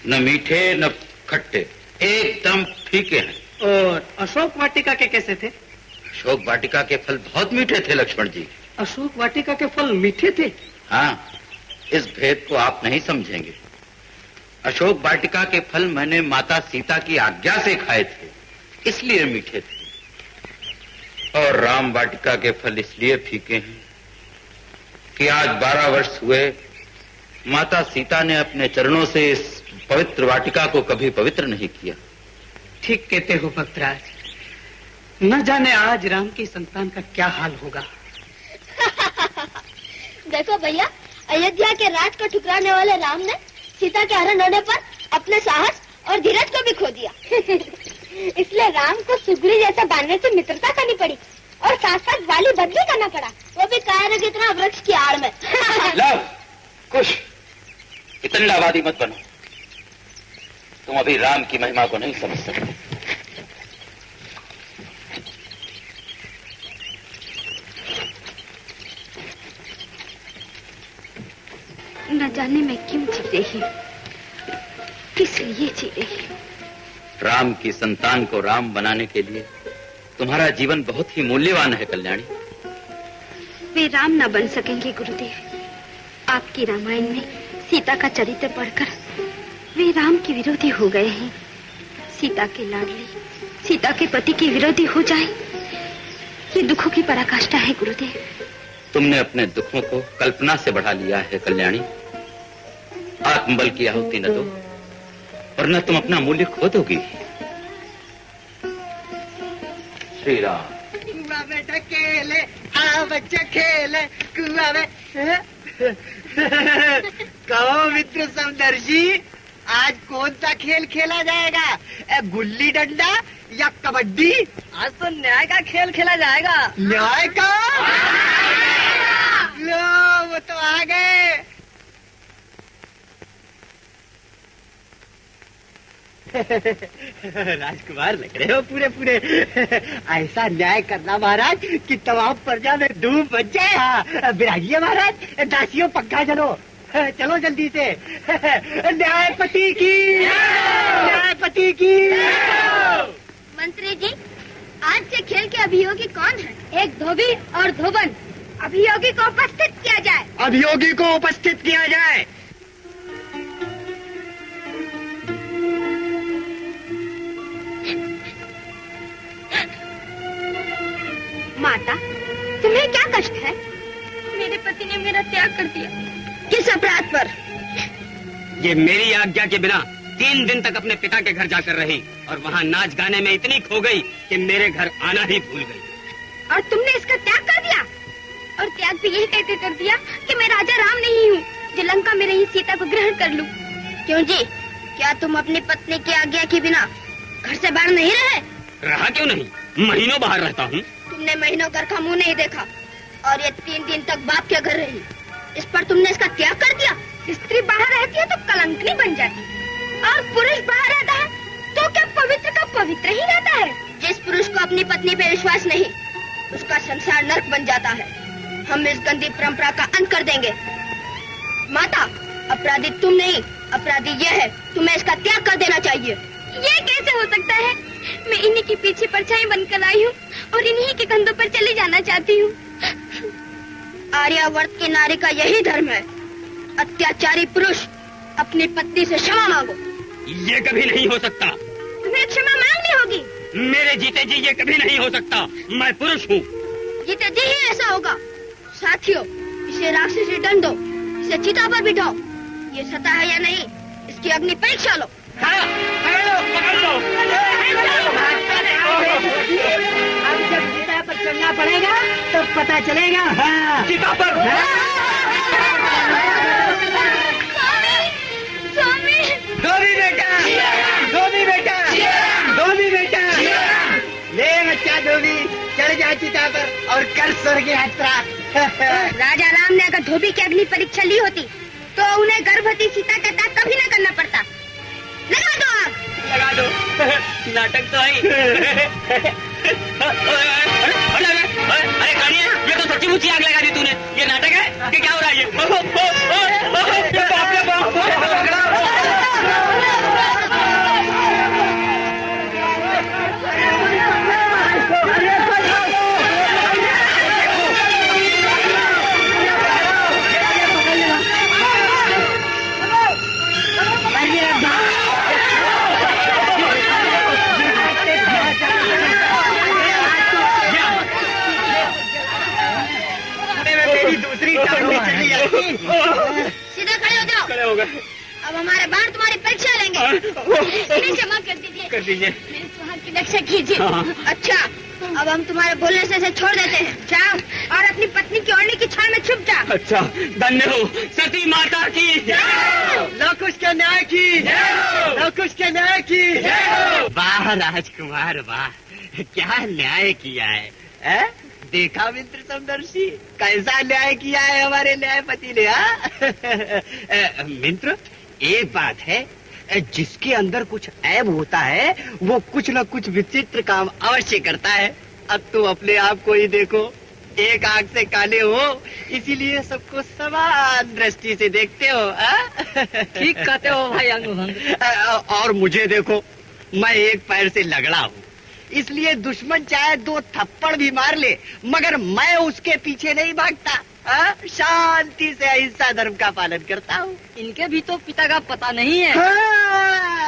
न मीठे न खट्टे, एकदम फीके हैं। और अशोक वाटिका के कैसे थे? अशोक वाटिका के फल बहुत मीठे थे लक्ष्मण जी। अशोक वाटिका के फल मीठे थे? हाँ, इस भेद को आप नहीं समझेंगे। अशोक वाटिका के फल मैंने माता सीता की आज्ञा से खाए थे, इसलिए मीठे थे, और राम वाटिका के फल इसलिए फीके हैं कि आज 12 वर्ष हुए माता सीता ने अपने चरणों से इस पवित्र वाटिका को कभी पवित्र नहीं किया। ठीक कहते हो भक्तराज, न जाने आज राम की संतान का क्या हाल होगा। देखो भैया, अयोध्या के राज को ठुकराने वाले राम ने सीता के हरण होने पर अपने साहस और धीरज को भी खो दिया। इसलिए राम को सुग्री जैसा बानर से मित्रता करनी पड़ी और साथ साथ वाली बदली करना पड़ा, वो भी कायर की तरह वृक्ष की आड़ में। लव, कुछ इतनी आबादी मत बनो, तुम अभी राम की महिमा को नहीं समझ सकते। न जाने मैं क्यों जी रही, किस लिए जी रही। राम की संतान को राम बनाने के लिए तुम्हारा जीवन बहुत ही मूल्यवान है कल्याणी। वे राम न बन सकेंगे गुरुदेव। आपकी रामायण में सीता का चरित्र पढ़कर वे राम के विरोधी हो गए हैं। सीता के लाडली सीता के पति के विरोधी हो जाए, ये दुखों की पराकाष्ठा है गुरुदेव। तुमने अपने दुखों को कल्पना से बढ़ा लिया है कल्याणी। आत्मबल की आहुति न दो, वरना तुम अपना मूल्य खो दोगी। श्री राम। कुआ में ढकेले, आ बच्चा खेले, कुआ में। कहो मित्र समदर्शी, आज कौन सा खेल खेला जाएगा? गुल्ली डंडा या कबड्डी? आज तो न्याय का खेल खेला जाएगा। न्याय का? लो, वो तो आ गए। राजकुमार लग रहे हो पूरे पूरे। ऐसा न्याय करना महाराज कि तमाम प्रजा में धूम बच जाए। हाँ, बिरागिए महाराज, दासियों पक्का चलो, चलो जल्दी से। न्यायपति की, न्यायपति की। मंत्री जी, आज के खेल के अभियोगी कौन है? एक धोबी और धोबन। अभियोगी को उपस्थित किया जाए। अभियोगी को उपस्थित किया जाए। माता, तुम्हें क्या कष्ट है? मेरे पति ने मेरा त्याग कर दिया। किस अपराध पर? ये मेरी आज्ञा के बिना 3 दिन तक अपने पिता के घर जाकर रही और वहाँ नाच गाने में इतनी खो गई कि मेरे घर आना ही भूल गई। और तुमने इसका त्याग कर दिया? और त्याग भी यही कहकर कर दिया कि मैं राजा राम नहीं हूँ जो लंका में रही सीता को ग्रहण कर लूं। क्यों जी, क्या तुम अपनी पत्नी की आज्ञा के बिना घर से बाहर नहीं रहे? रहा क्यों नहीं, महीनों बाहर रहता हूँ। तुमने महीनों घर का मुंह नहीं देखा और ये 3 दिन तक बाप के घर रही, इस पर तुमने इसका त्याग कर दिया। स्त्री बाहर रहती है तो कलंकनी बन जाती, और पुरुष बाहर रहता है तो क्या पवित्र का पवित्र ही रहता है। जिस पुरुष को अपनी पत्नी पे विश्वास नहीं, उसका संसार नर्क बन जाता है। हम इस गंदी परंपरा का अंत कर देंगे। माता, अपराधी तुम नहीं, अपराधी ये है। तुम्हें इसका त्याग कर देना चाहिए। ये कैसे हो सकता है? मैं इन्हीं के पीछे परछाई बनकर आई हूँ और इन्हीं के कंधों पर चली जाना चाहती हूँ। आर्यावर्त की नारी का यही धर्म है। अत्याचारी पुरुष अपनी पत्नी से क्षमा मांगो। ये कभी नहीं हो सकता। तुम्हें क्षमा मांगनी होगी। मेरे जीते जी ये कभी नहीं हो सकता। मैं पुरुष हूँ। जीते जी ही ऐसा होगा। साथियों, इसे राक्षसी दंड दो, इसे चिता पर बिठाओ। ये सता है या नहीं, इसकी अग्नि परीक्षा लो। अब जब चिता पर चलना पड़ेगा तब पता चलेगा। हाँ। चिता पर। स्वामी, धोबी बेटा, धोबी बेटा, धोबी बेटा, ले बच्चा धोबी, चढ़ जा चिता पर और कर स्वर्ग यात्रा। राजा राम ने अगर धोबी की अग्नि परीक्षा ली होती तो उन्हें गर्भवती सीता का त्याग कभी न करना पड़ता। लगा दो आग। लगा दो। नाटक तो है। अरे कानिया, ये तो सच्ची मुच्ची आग लगा दी तूने। ये नाटक है कि क्या हो रहा है? खड़े हो गए। अब हमारे बाहर तुम्हारी परीक्षा लेंगे। इन्हें क्षमा कर दीजिए। कर दीजिए। मेरे सुहाग की रक्षा कीजिए। अच्छा, अब हम तुम्हारे बोलने से इसे छोड़ देते हैं। जाओ और अपनी पत्नी की ओढ़नी की छाल में छुप जाओ। अच्छा, धन्य हो सती माता की। लवकुश के न्याय की। लवकुश के न्याय की। वाह राजकुमार वाह, क्या न्याय किया है? देखा मित्र समदर्शी, कैसा न्याय किया है हमारे न्यायपति ने। मित्र, एक बात है, जिसके अंदर कुछ ऐब होता है वो कुछ न कुछ विचित्र काम अवश्य करता है। अब तुम अपने आप को ही देखो, एक आंख से काले हो, इसीलिए सबको समान दृष्टि से देखते हो। ठीक कहते हो भाई अंगभंग। और मुझे देखो, मैं एक पैर से लगड़ा हूँ, इसलिए दुश्मन चाहे 2 थप्पड़ भी मार ले, मगर मैं उसके पीछे नहीं भागता। शांति से अहिंसा धर्म का पालन करता हूँ। इनके भी तो पिता का पता नहीं है।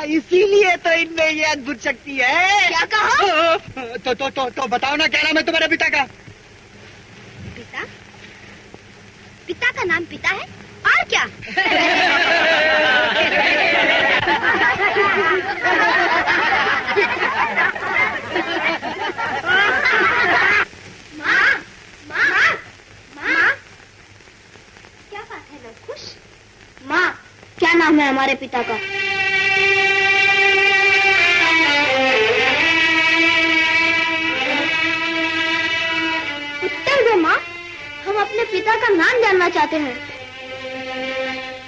इसीलिए तो इनमें ये अद्भुत शक्ति है। क्या कहा? तो बताओ ना, क्या नाम है तुम्हारे पिता का? पिता? पिता का नाम पिता है और क्या? माँ, माँ, माँ, क्या बात है लवकुश? माँ, क्या नाम है हमारे पिता का? उत्तर दो माँ, हम अपने पिता का नाम जानना चाहते हैं।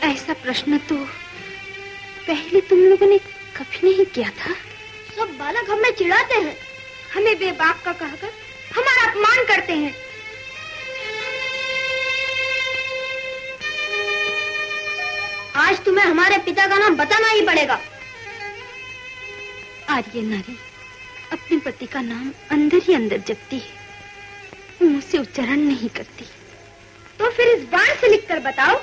ऐसा प्रश्न तो पहले तुम लोगों ने कभी नहीं किया था। सब बालक हमें चिढ़ाते हैं, हमें बेबाक का कहकर हमारा अपमान करते हैं। आज तुम्हें हमारे पिता का नाम बताना ही पड़ेगा। आर्य नारी अपने पति का नाम अंदर ही अंदर जपती है, मुंह से उच्चारण नहीं करती। तो फिर इस बाण से लिखकर बताओ।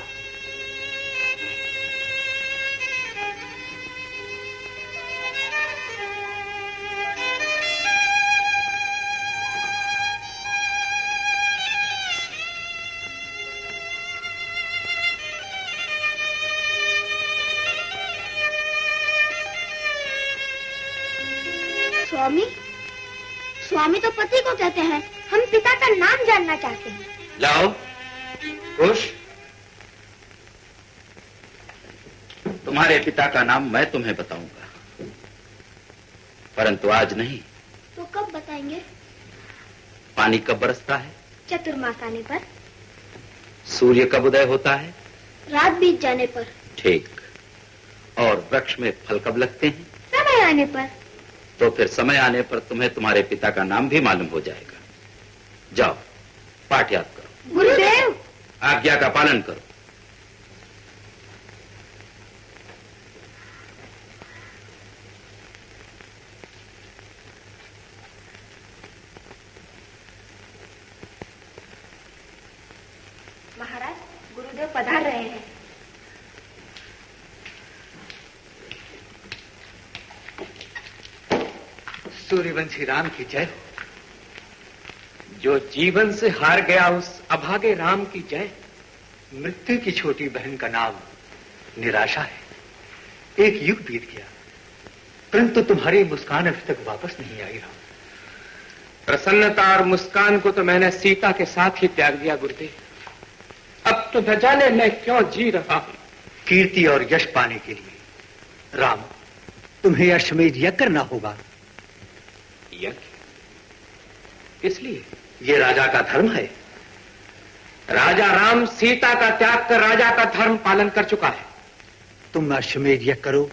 स्वामी, स्वामी तो पति को कहते हैं, हम पिता का नाम जानना चाहते हैं। लाओ कुश, तुम्हारे पिता का नाम मैं तुम्हें बताऊंगा, परंतु आज नहीं। तो कब बताएंगे? पानी कब बरसता है? चतुर्मास आने पर। सूर्य कब उदय होता है? रात बीत जाने पर। ठीक। और वृक्ष में फल कब लगते हैं? समय आने पर। तो फिर समय आने पर तुम्हें तुम्हारे पिता का नाम भी मालूम हो जाएगा। जाओ पाठ याद करो। गुरुदेव, आज्ञा का पालन करो। महाराज, गुरुदेव पधार रहे हैं। सूर्यवंशी राम की जय हो। जो जीवन से हार गया उस अभागे राम की जय। मृत्यु की छोटी बहन का नाम निराशा है। एक युग बीत गया, परंतु तुम्हारी मुस्कान अभी तक वापस नहीं आई। राम, प्रसन्नता और मुस्कान को तो मैंने सीता के साथ ही त्याग दिया गुरुदेव। अब तो न जाने मैं क्यों जी रहा हूं। कीर्ति और यश पाने के लिए राम, तुम्हें अश्वमेध यज्ञ करना होगा। यज्ञ? इसलिए ये राजा का धर्म है। राजा राम सीता का त्याग कर राजा का धर्म पालन कर चुका है। तुम अश्वमेध यज्ञ करो,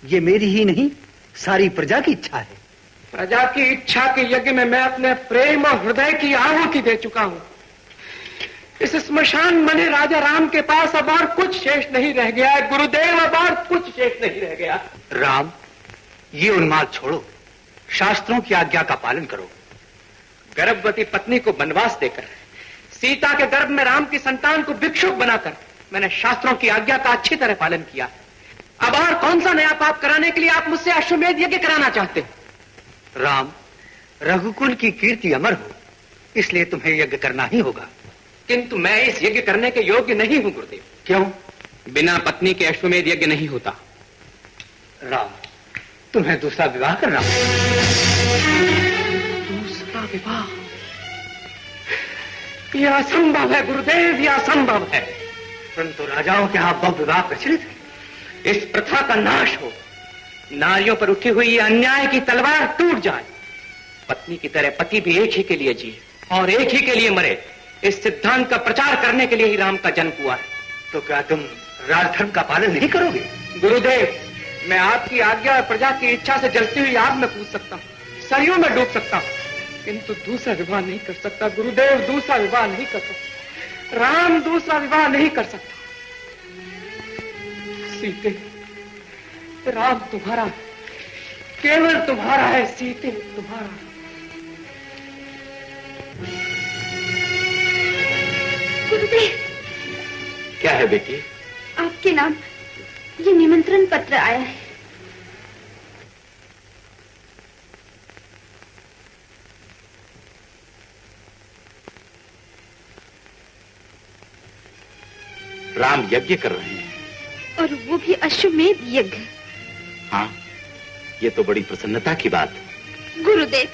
ये मेरी ही नहीं सारी प्रजा की इच्छा है। प्रजा की इच्छा के यज्ञ में मैं अपने प्रेम और हृदय की आहुति दे चुका हूं। इस स्मशान बने राजा राम के पास अब और कुछ शेष नहीं रह गया है गुरुदेव, अब और कुछ शेष नहीं रह गया। राम, ये उन्माद छोड़ो, शास्त्रों की आज्ञा का पालन करो। गर्भवती पत्नी को वनवास देकर, सीता के गर्भ में राम की संतान को भिक्षुक बनाकर मैंने शास्त्रों की आज्ञा का अच्छी तरह पालन किया। अब और कौन सा नया पाप कराने के लिए आप मुझसे अश्वमेध यज्ञ कराना चाहते हैं? राम, रघुकुल की कीर्ति अमर हो, इसलिए तुम्हें यज्ञ करना ही होगा। किंतु मैं इस यज्ञ करने के योग्य नहीं हूं गुरुदेव। क्यों? बिना पत्नी के अश्वमेध यज्ञ नहीं होता। राम, तुम्हें दूसरा विवाह करना। दूसरा विवाह? यह असंभव है गुरुदेव, यह असंभव है। परंतु राजाओं के यहाँ बहु विवाह प्रचलित है। इस प्रथा का नाश हो, नारियों पर उठी हुई यह अन्याय की तलवार टूट जाए। पत्नी की तरह पति भी एक ही के लिए जिए और एक ही के लिए मरे, इस सिद्धांत का प्रचार करने के लिए ही राम का जन्म हुआ है। तो क्या तुम राजधर्म का पालन नहीं करोगे? गुरुदेव, मैं आपकी आज्ञा और प्रजा की इच्छा से जलती हुई आग में कूद सकता हूँ, सरयों में डूब सकता हूँ, किंतु दूसरा विवाह नहीं कर सकता। गुरुदेव, दूसरा विवाह नहीं कर सकता। राम दूसरा विवाह नहीं कर सकता। सीते, राम तुम्हारा, केवल तुम्हारा है। सीते तुम्हारा। गुरुदेव, क्या है बेटी? आपके नाम ये निमंत्रण पत्र आया है। राम यज्ञ कर रहे हैं। और वो भी अश्वमेध यज्ञ। हाँ, ये तो बड़ी प्रसन्नता की बात। गुरुदेव,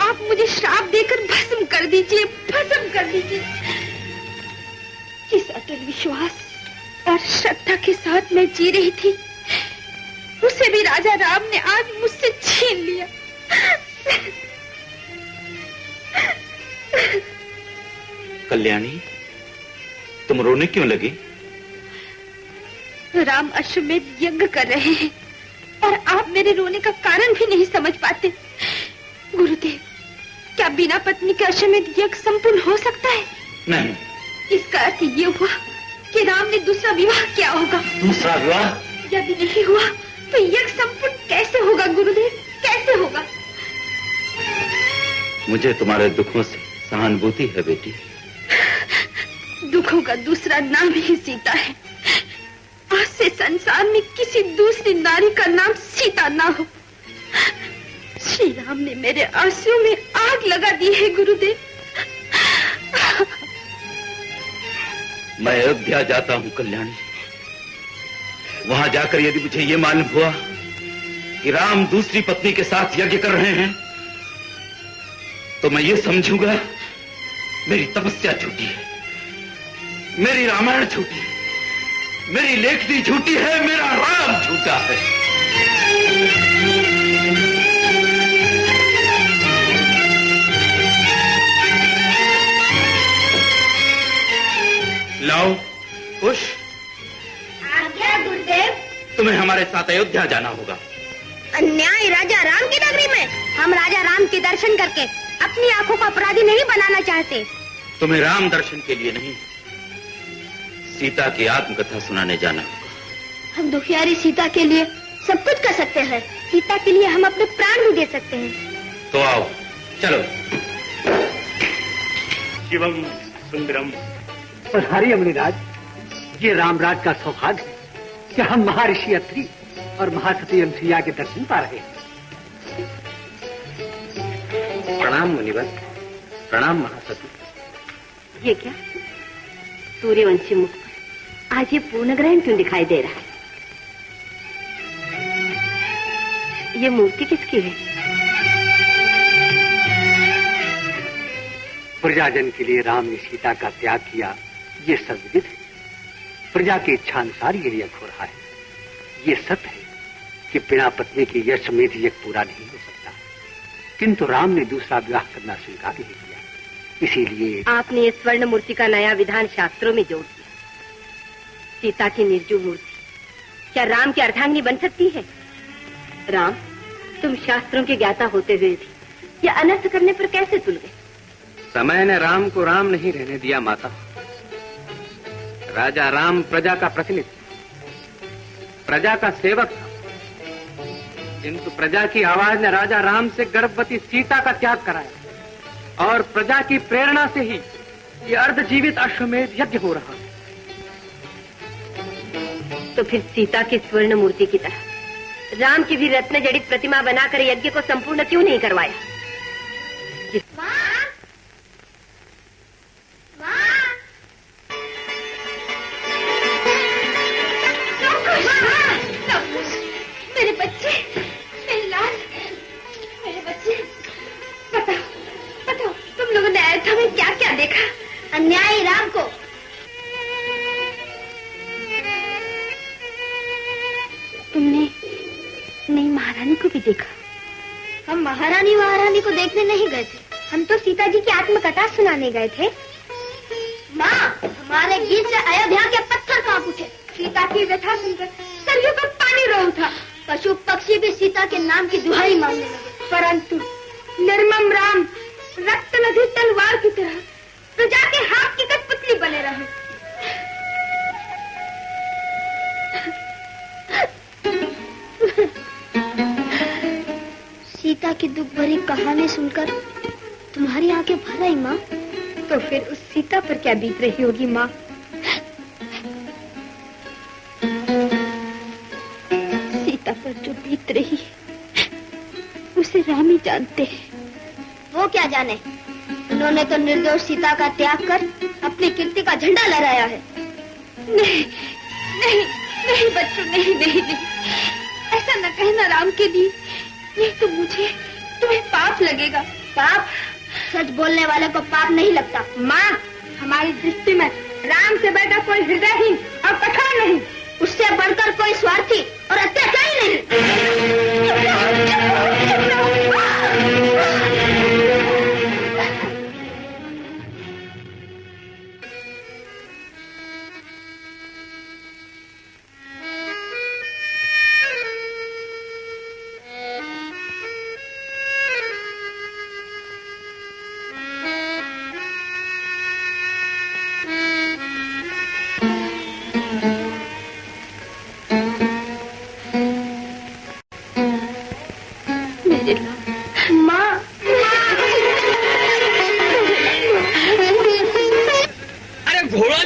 आप मुझे श्राप देकर भस्म कर दीजिए, भस्म कर दीजिए। जिस अटल विश्वास और श्रद्धा के साथ मैं जी रही थी, उसे भी राजा राम ने आज मुझसे छीन लिया। कल्याणी, तुम रोने क्यों लगी? राम अश्वमेध यज्ञ कर रहे हैं और आप मेरे रोने का कारण भी नहीं समझ पाते। गुरुदेव, क्या बिना पत्नी के अश्वमेध यज्ञ संपूर्ण हो सकता है? नहीं। इसका अर्थ ये हुआ कि राम ने दूसरा विवाह किया होगा। दूसरा विवाह? यदि नहीं हुआ तो यज्ञ संपूर्ण कैसे होगा गुरुदेव, कैसे होगा? मुझे तुम्हारे दुखों से सहानुभूति है बेटी। दुखों का दूसरा नाम ही सीता है। आज से संसार में किसी दूसरी नारी का नाम सीता ना हो। श्री राम ने मेरे आंसुओं में आग लगा दी है गुरुदेव। मैं अयोध्या जाता हूं कल्याणी। वहां जाकर यदि मुझे ये मालूम हुआ कि राम दूसरी पत्नी के साथ यज्ञ कर रहे हैं, तो मैं ये समझूंगा मेरी तपस्या झूठी है, मेरी रामायण झूठी है, मेरी लेखनी झूठी है, मेरा राम झूठा है। लाओ खुश। आज्ञा गुरुदेव। तुम्हें हमारे साथ अयोध्या जाना होगा। अन्याय राजा राम की नगरी में? हम राजा राम के दर्शन करके अपनी आंखों को अपराधी नहीं बनाना चाहते। तुम्हें राम दर्शन के लिए नहीं, सीता की आत्मकथा सुनाने जाना होगा। हम दुखियारी सीता के लिए सब कुछ कर सकते हैं। सीता के लिए हम अपने प्राण भी दे सकते हैं। तो आओ, चलो। शिवम सुंदरम। पधारिए मुनिराज, ये रामराज का सौभाग्य है कि हम महर्षि अत्रि और महासती अनसुईया के दर्शन पा रहे हैं। प्रणाम मुनिवर, प्रणाम महासती। ये क्या सूर्यवंशी मुख पर आज ये पूर्ण ग्रहण क्यों दिखाई दे रहा है? ये मूर्ति किसकी है? प्रजाजन के लिए राम ने सीता का त्याग किया, ये सर्वविदित है। प्रजा की इच्छा अनुसार यह यज्ञ हो रहा है। ये सत्य है कि बिना पत्नी के यह अश्वमेध यज्ञ पूरा नहीं हो सकता, किंतु राम ने दूसरा विवाह करना स्वीकार नहीं किया। इसीलिए आपने ये स्वर्ण मूर्ति का नया विधान शास्त्रों में जोड़ दिया। सीता की निर्जीव मूर्ति क्या राम की अर्धांगिनी बन सकती है? राम, तुम शास्त्रों के ज्ञाता होते हुए भी यह अनर्थ करने पर कैसे तुल गए? समय ने राम को राम नहीं रहने दिया माता। राजा राम प्रजा का प्रतिनिधि, प्रजा का सेवक था, किंतु प्रजा की आवाज ने राजा राम से गर्भवती सीता का त्याग कराया और प्रजा की प्रेरणा से ही ये अर्धजीवित अश्वमेध यज्ञ हो रहा है। तो फिर सीता की स्वर्ण मूर्ति की तरह राम की भी रत्न जड़ित प्रतिमा बनाकर यज्ञ को संपूर्ण क्यों नहीं करवाया? बच्चे, मेरी लाल, मेरे बच्चे, बताओ तुम लोगों ने अयोध्या में क्या क्या देखा? अन्यायी राम को। तुमने नई महारानी को भी देखा? हम महारानी को देखने नहीं गए थे, हम तो सीता जी की आत्मकथा सुनाने गए थे। माँ, हमारे गीत से अयोध्या के पत्थर कांप उठे। सीता की व्यथा सुनकर सरयू का पानी रो उठा। पशु पक्षी भी सीता के नाम की दुहाई मांगने लगे। परंतु निर्मम राम रक्त नदी तलवार की तरह प्रजा के हाथ की कठपुतली बने रहे। सीता की दुख भरी कहानी सुनकर तुम्हारी आंखें भर आई माँ। तो फिर उस सीता पर क्या बीत रही होगी माँ? सीता पर जो बीत रही है उसे राम ही जानते हैं। वो क्या जाने, उन्होंने तो निर्दोष सीता का त्याग कर अपनी कीर्ति का झंडा लहराया है। नहीं नहीं नहीं बच्चों, नहीं नहीं नहीं, ऐसा न कहना राम के लिए, नहीं तो मुझे तुम्हें पाप लगेगा। पाप? सच बोलने वाले को पाप नहीं लगता। माँ, हमारी दृष्टि में राम से बढ़कर कोई हृदयहीन और कठोर नहीं, उससे बढ़कर कोई स्वार्थी और अत्याचारी नहीं।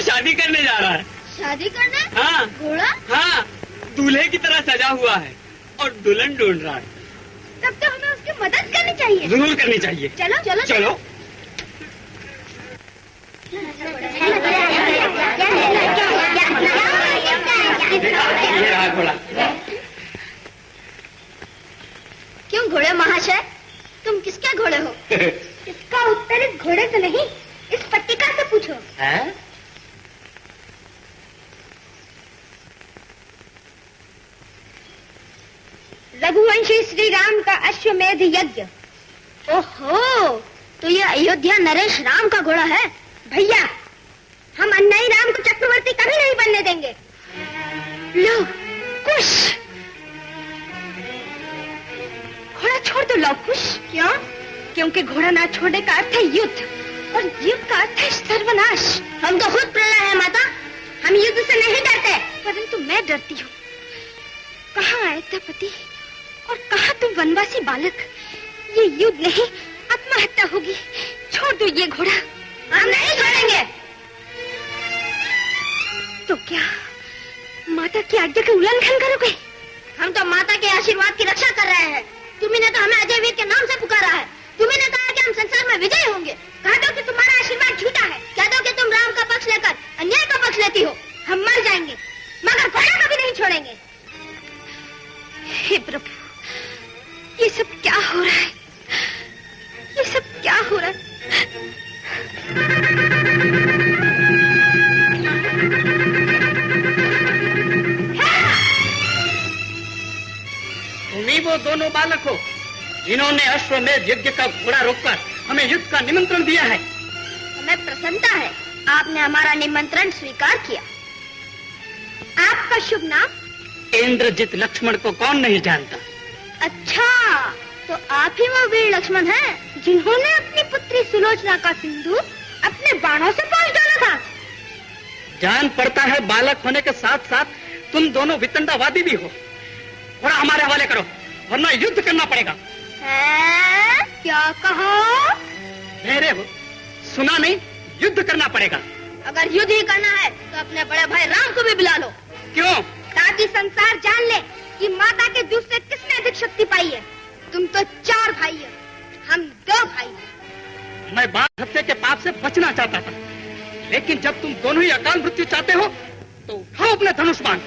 शादी करने जा रहा है। शादी करने? हाँ। घोड़ा? हाँ, दूल्हे की तरह सजा हुआ है और दुल्हन ढूंढ रहा है। तब तो हमें उसकी मदद करनी चाहिए। जरूर करनी चाहिए। चलो चलो चलो। ये रहा घोड़ा। क्यों घोड़े महाशय, तुम किसके घोड़े हो? इसका उत्तर इस घोड़े से नहीं, इस पट्टिका से पूछो। है? रघुवंशी श्री राम का अश्वमेध यज्ञ। ओहो, तो ये अयोध्या नरेश राम का घोड़ा है। भैया, हम अन्यायी राम को चक्रवर्ती कभी नहीं बनने देंगे। लो कुश, घोड़ा छोड़ दो लव कुश। क्यों? क्योंकि घोड़ा ना छोड़ने का अर्थ है युद्ध, और युद्ध का अर्थ है सर्वनाश। हम तो खुद प्रलय है माता, हम युद्ध से नहीं डरते। परंतु मैं डरती हूँ। कहाँ अयोध्यापति और कहाँ तुम वनवासी बालक? ये युद्ध नहीं, आत्महत्या होगी। छोड़ दो ये घोड़ा। हम नहीं छोड़ेंगे। तो क्या माता की आज्ञा का उल्लंघन करोगे? हम तो माता के आशीर्वाद की रक्षा कर रहे हैं। तुम्ही ने तो हमें अजय वीर के नाम से पुकारा है। तुम्ही ने कहा कि हम संसार में विजयी होंगे। कह दो कि तुम्हारा आशीर्वाद झूठा है। कह दो कि तुम राम का पक्ष लेकर अन्याय का पक्ष लेती हो। हम मर जाएंगे मगर घोड़ा कभी नहीं छोड़ेंगे। हे प्रभु, ये सब क्या हो रहा है? ये सब क्या हो रहा है? तुम्ही वो दोनों बालक हो जिन्होंने अश्वमेध यज्ञ का घोड़ा रोककर हमें युद्ध का निमंत्रण दिया है। हमें प्रसन्नता है आपने हमारा निमंत्रण स्वीकार किया। आपका शुभ नाम? इंद्रजित लक्ष्मण को कौन नहीं जानता। अच्छा, तो आप ही वो वीर लक्ष्मण हैं जिन्होंने अपनी पुत्री सुलोचना का सिंदूर अपने बाणों से पहुंच डाला था। जान पड़ता है बालक होने के साथ साथ तुम दोनों वितंडावादी भी हो। घोड़ा हमारे हवाले करो वरना युद्ध करना पड़ेगा। है? क्या कहा? मेरे हो, सुना नहीं? युद्ध करना पड़ेगा। अगर युद्ध ही करना है तो अपने बड़े भाई राम को भी बुला लो। क्यों? ताकि संसार जान ले कि माता के दूध से किसने अधिक शक्ति पाई है। तुम तो 4 भाई हो, हम 2 भाई। मैं बाल हत्या के पाप से बचना चाहता था, लेकिन जब तुम दोनों ही अकाल मृत्यु चाहते हो तो उठाओ अपने धनुष बाण।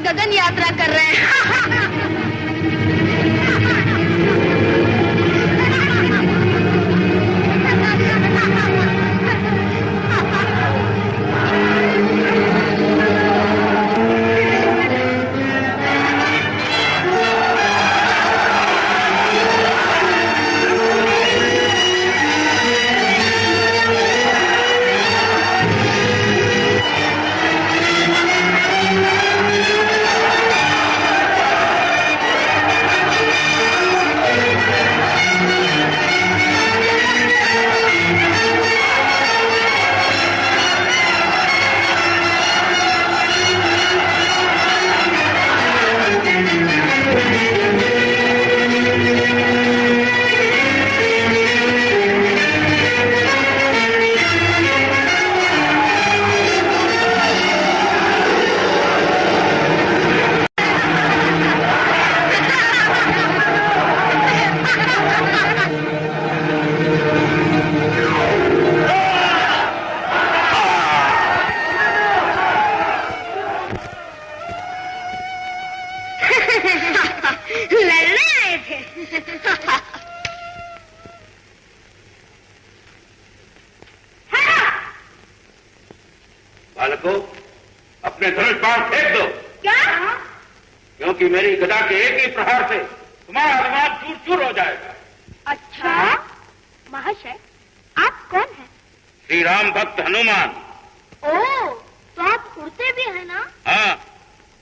गगन यात्रा कर रहे हैं। बालकों, अपने धनुष बाण फेंक दो। क्या? क्योंकि मेरी गदा के एक ही प्रहार से तुम्हारा दिमाग चूर चूर हो जाएगा। अच्छा महाशय, आप कौन हैं? श्री राम भक्त हनुमान। ओह, तो आप उड़ते भी हैं ना? हाँ।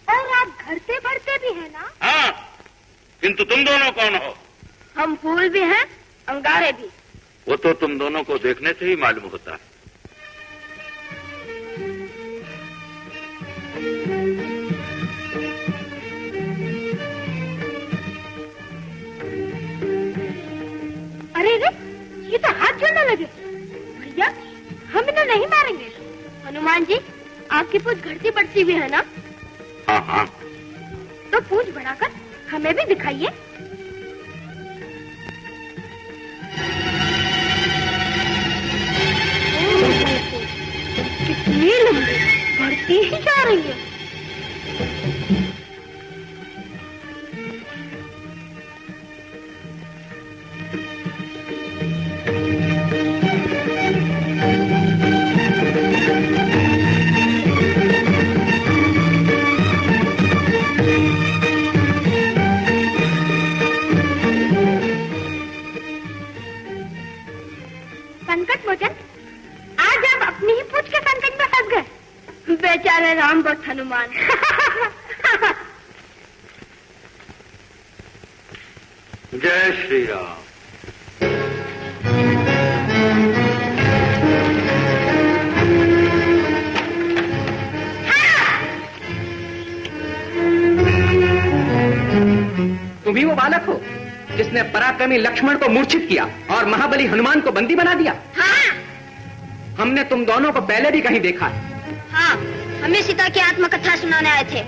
और आप घरते बढ़ते भी हैं ना? हाँ, किंतु तुम दोनों कौन हो? हम फूल भी हैं, अंगारे भी। वो तो तुम दोनों को देखने से ही मालूम होता है। अरे रे, ये तो हाथ जोड़ने लगे। भैया, हम इन्हें नहीं मारेंगे। हनुमान जी, आपकी पूंछ घटती बढ़ती भी है ना? हाँ हाँ। तो पूंछ बढ़ाकर हमें भी दिखाइए। कितनी लंबी, बढ़ती ही जा रही है। संकट मोचन, आज आप अपनी ही पूंछ के संकट में फंस गए। बेचारे राम भक्त हनुमान। जय श्री राम। तुम ही वो बालक हो जिसने पराक्रमी लक्ष्मण को मूर्छित किया और महाबली हनुमान को बंदी बना दिया? हाँ। हमने तुम दोनों को पहले भी कहीं देखा है। हाँ, हमें सीता की आत्मकथा सुनाने आए थे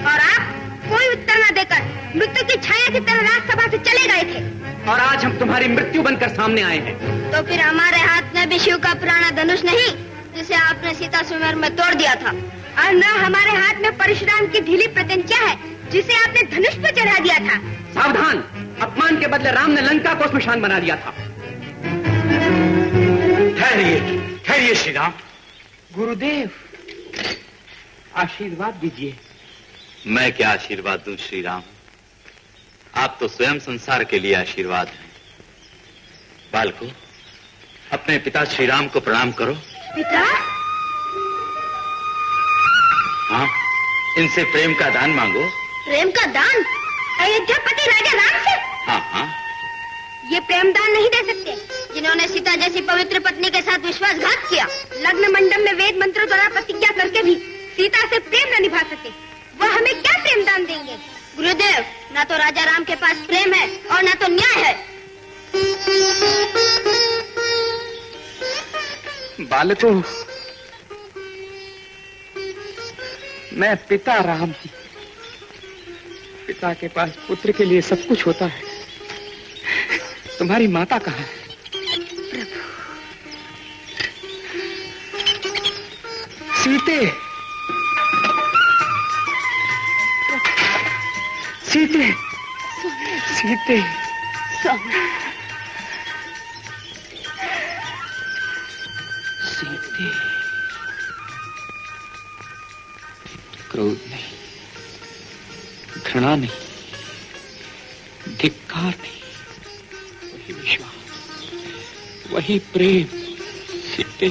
और आप कोई उत्तर न देकर मृत्यु की छाया की तरह राजसभा से चले गए थे। और आज हम तुम्हारी मृत्यु बनकर सामने आए हैं। तो फिर हमारे हाथ में भी शिव का पुराना धनुष नहीं, जिसे आपने सीता स्वयंवर में तोड़ दिया था, और न हमारे हाथ में परशुराम की ढीली प्रत्यंचा है जिसे आपने धनुष पर चढ़ा दिया था। सावधान, अपमान के बदले राम ने लंका को स्मशान बना दिया था। ठहरिए, ठहरिए श्री राम। गुरुदेव, आशीर्वाद दीजिए। मैं क्या आशीर्वाद दूं श्री राम? आप तो स्वयं संसार के लिए आशीर्वाद हैं। बालको, अपने पिता श्री राम को प्रणाम करो। पिता? हाँ, इनसे प्रेम का दान मांगो। प्रेम का दान? अयोध्यापति राजा राम से? हाँ हाँ। ये प्रेम दान नहीं दे सकते, जिन्होंने सीता जैसी पवित्र पत्नी के साथ विश्वासघात किया, लग्न मंडप में वेद मंत्रों द्वारा प्रतिज्ञा करके भी सीता से प्रेम न निभा सके, वो हमें क्या प्रेम दान देंगे? गुरुदेव, ना तो राजा राम के पास प्रेम है और ना तो न्याय है। बालको, मैं पिता राम हूं। पिता के पास पुत्र के लिए सब कुछ होता है। तुम्हारी माता कहाँ है? प्रभु। सीते, सीते, सीते। सीते। क्रोध नहीं, घृणा नहीं, धिक्कार नहीं, वही विश्वास, वही प्रेम। सीते,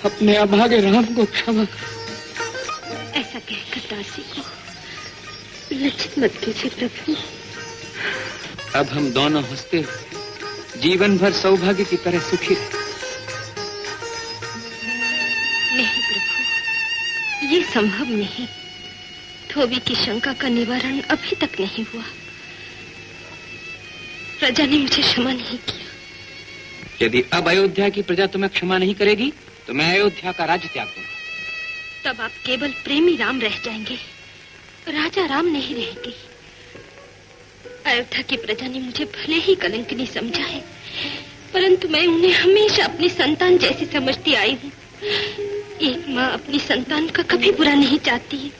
अपने अभागे राम को क्षमा करो। ऐसा कहकर दासी को लज्जित मत कीजिए प्रभु। अब हम दोनों हंसते हुए जीवन भर सौभाग्य की तरह सुखी रहे। नहीं प्रभु, ये संभव नहीं। धोबी की शंका का निवारण अभी तक नहीं हुआ। प्रजा ने मुझे क्षमा नहीं किया। यदि अब अयोध्या की प्रजा तुम्हें क्षमा नहीं करेगी तो मैं अयोध्या का राज्य त्याग दूंगा। तब आप केवल प्रेमी राम रह जाएंगे, राजा राम नहीं रहेंगे। अयोध्या की प्रजा ने मुझे भले ही कलंकिनी समझा है, परंतु मैं उन्हें हमेशा अपनी संतान जैसी समझती आई हूँ। एक माँ अपनी संतान का कभी बुरा नहीं चाहती है।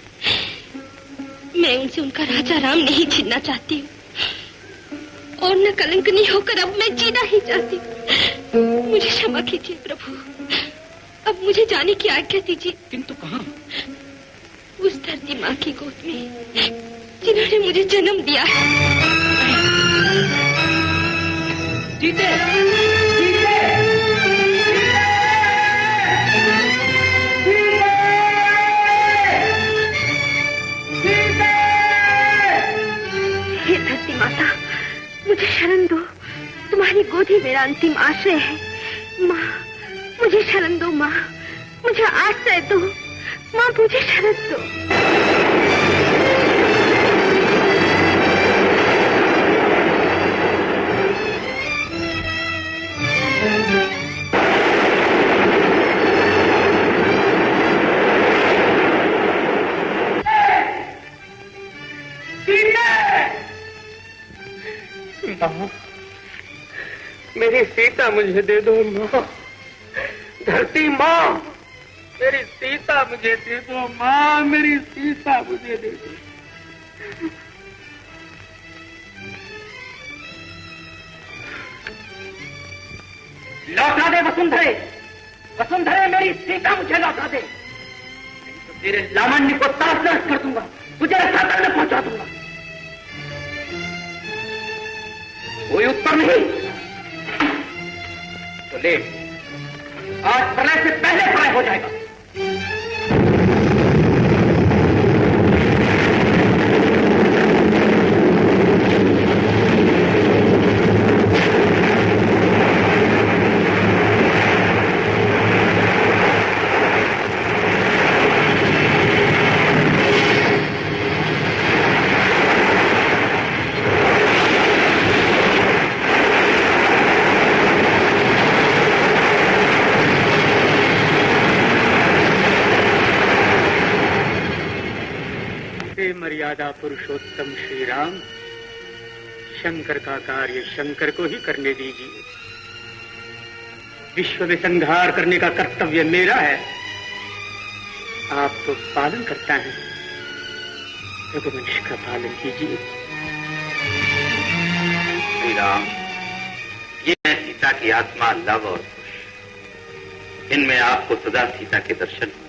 मैं उनसे उनका राजा राम नहीं छीनना चाहती हूँ और न कलंकनी होकर अब मैं जीना ही चाहती हूँ। मुझे क्षमा कीजिए प्रभु, अब मुझे जाने की आज्ञा दीजिए। किंतु कहाँ? उस धरती माँ की गोद में जिन्होंने मुझे जन्म दिया है। जीते, हे धरती माता, मुझे शरण दो। तुम्हारी गोद ही मेरा अंतिम आश्रय है। माँ, मुझे शरण दो। माँ, मुझे आश्रय दो। माँ, मुझे शरण दो। माँ, मेरी सीता मुझे दे दो। माँ, धरती माँ, मेरी सीता मुझे दे दो। माँ, मेरी सीता मुझे दे दो। लौटा दे वसुंधरे, वसुंधरे, मेरी सीता मुझे लौटा दे, नहीं तो तेरे लावण्य को तास कर दूंगा, तुझे सागर में पहुंचा दूंगा। कोई उत्तर नहीं तो ले, आज प्रलय से पहले प्रलय हो जाएगा। मर्यादा पुरुषोत्तम श्री राम, शंकर का कार्य शंकर को ही करने दीजिए। विश्व में संहार करने का कर्तव्य मेरा है। आप तो पालन करता है, रघुवंश का पालन कीजिए। श्री राम, ये है सीता की आत्मा, लव और कुश। इनमें आपको सदा सीता के दर्शन होंगे।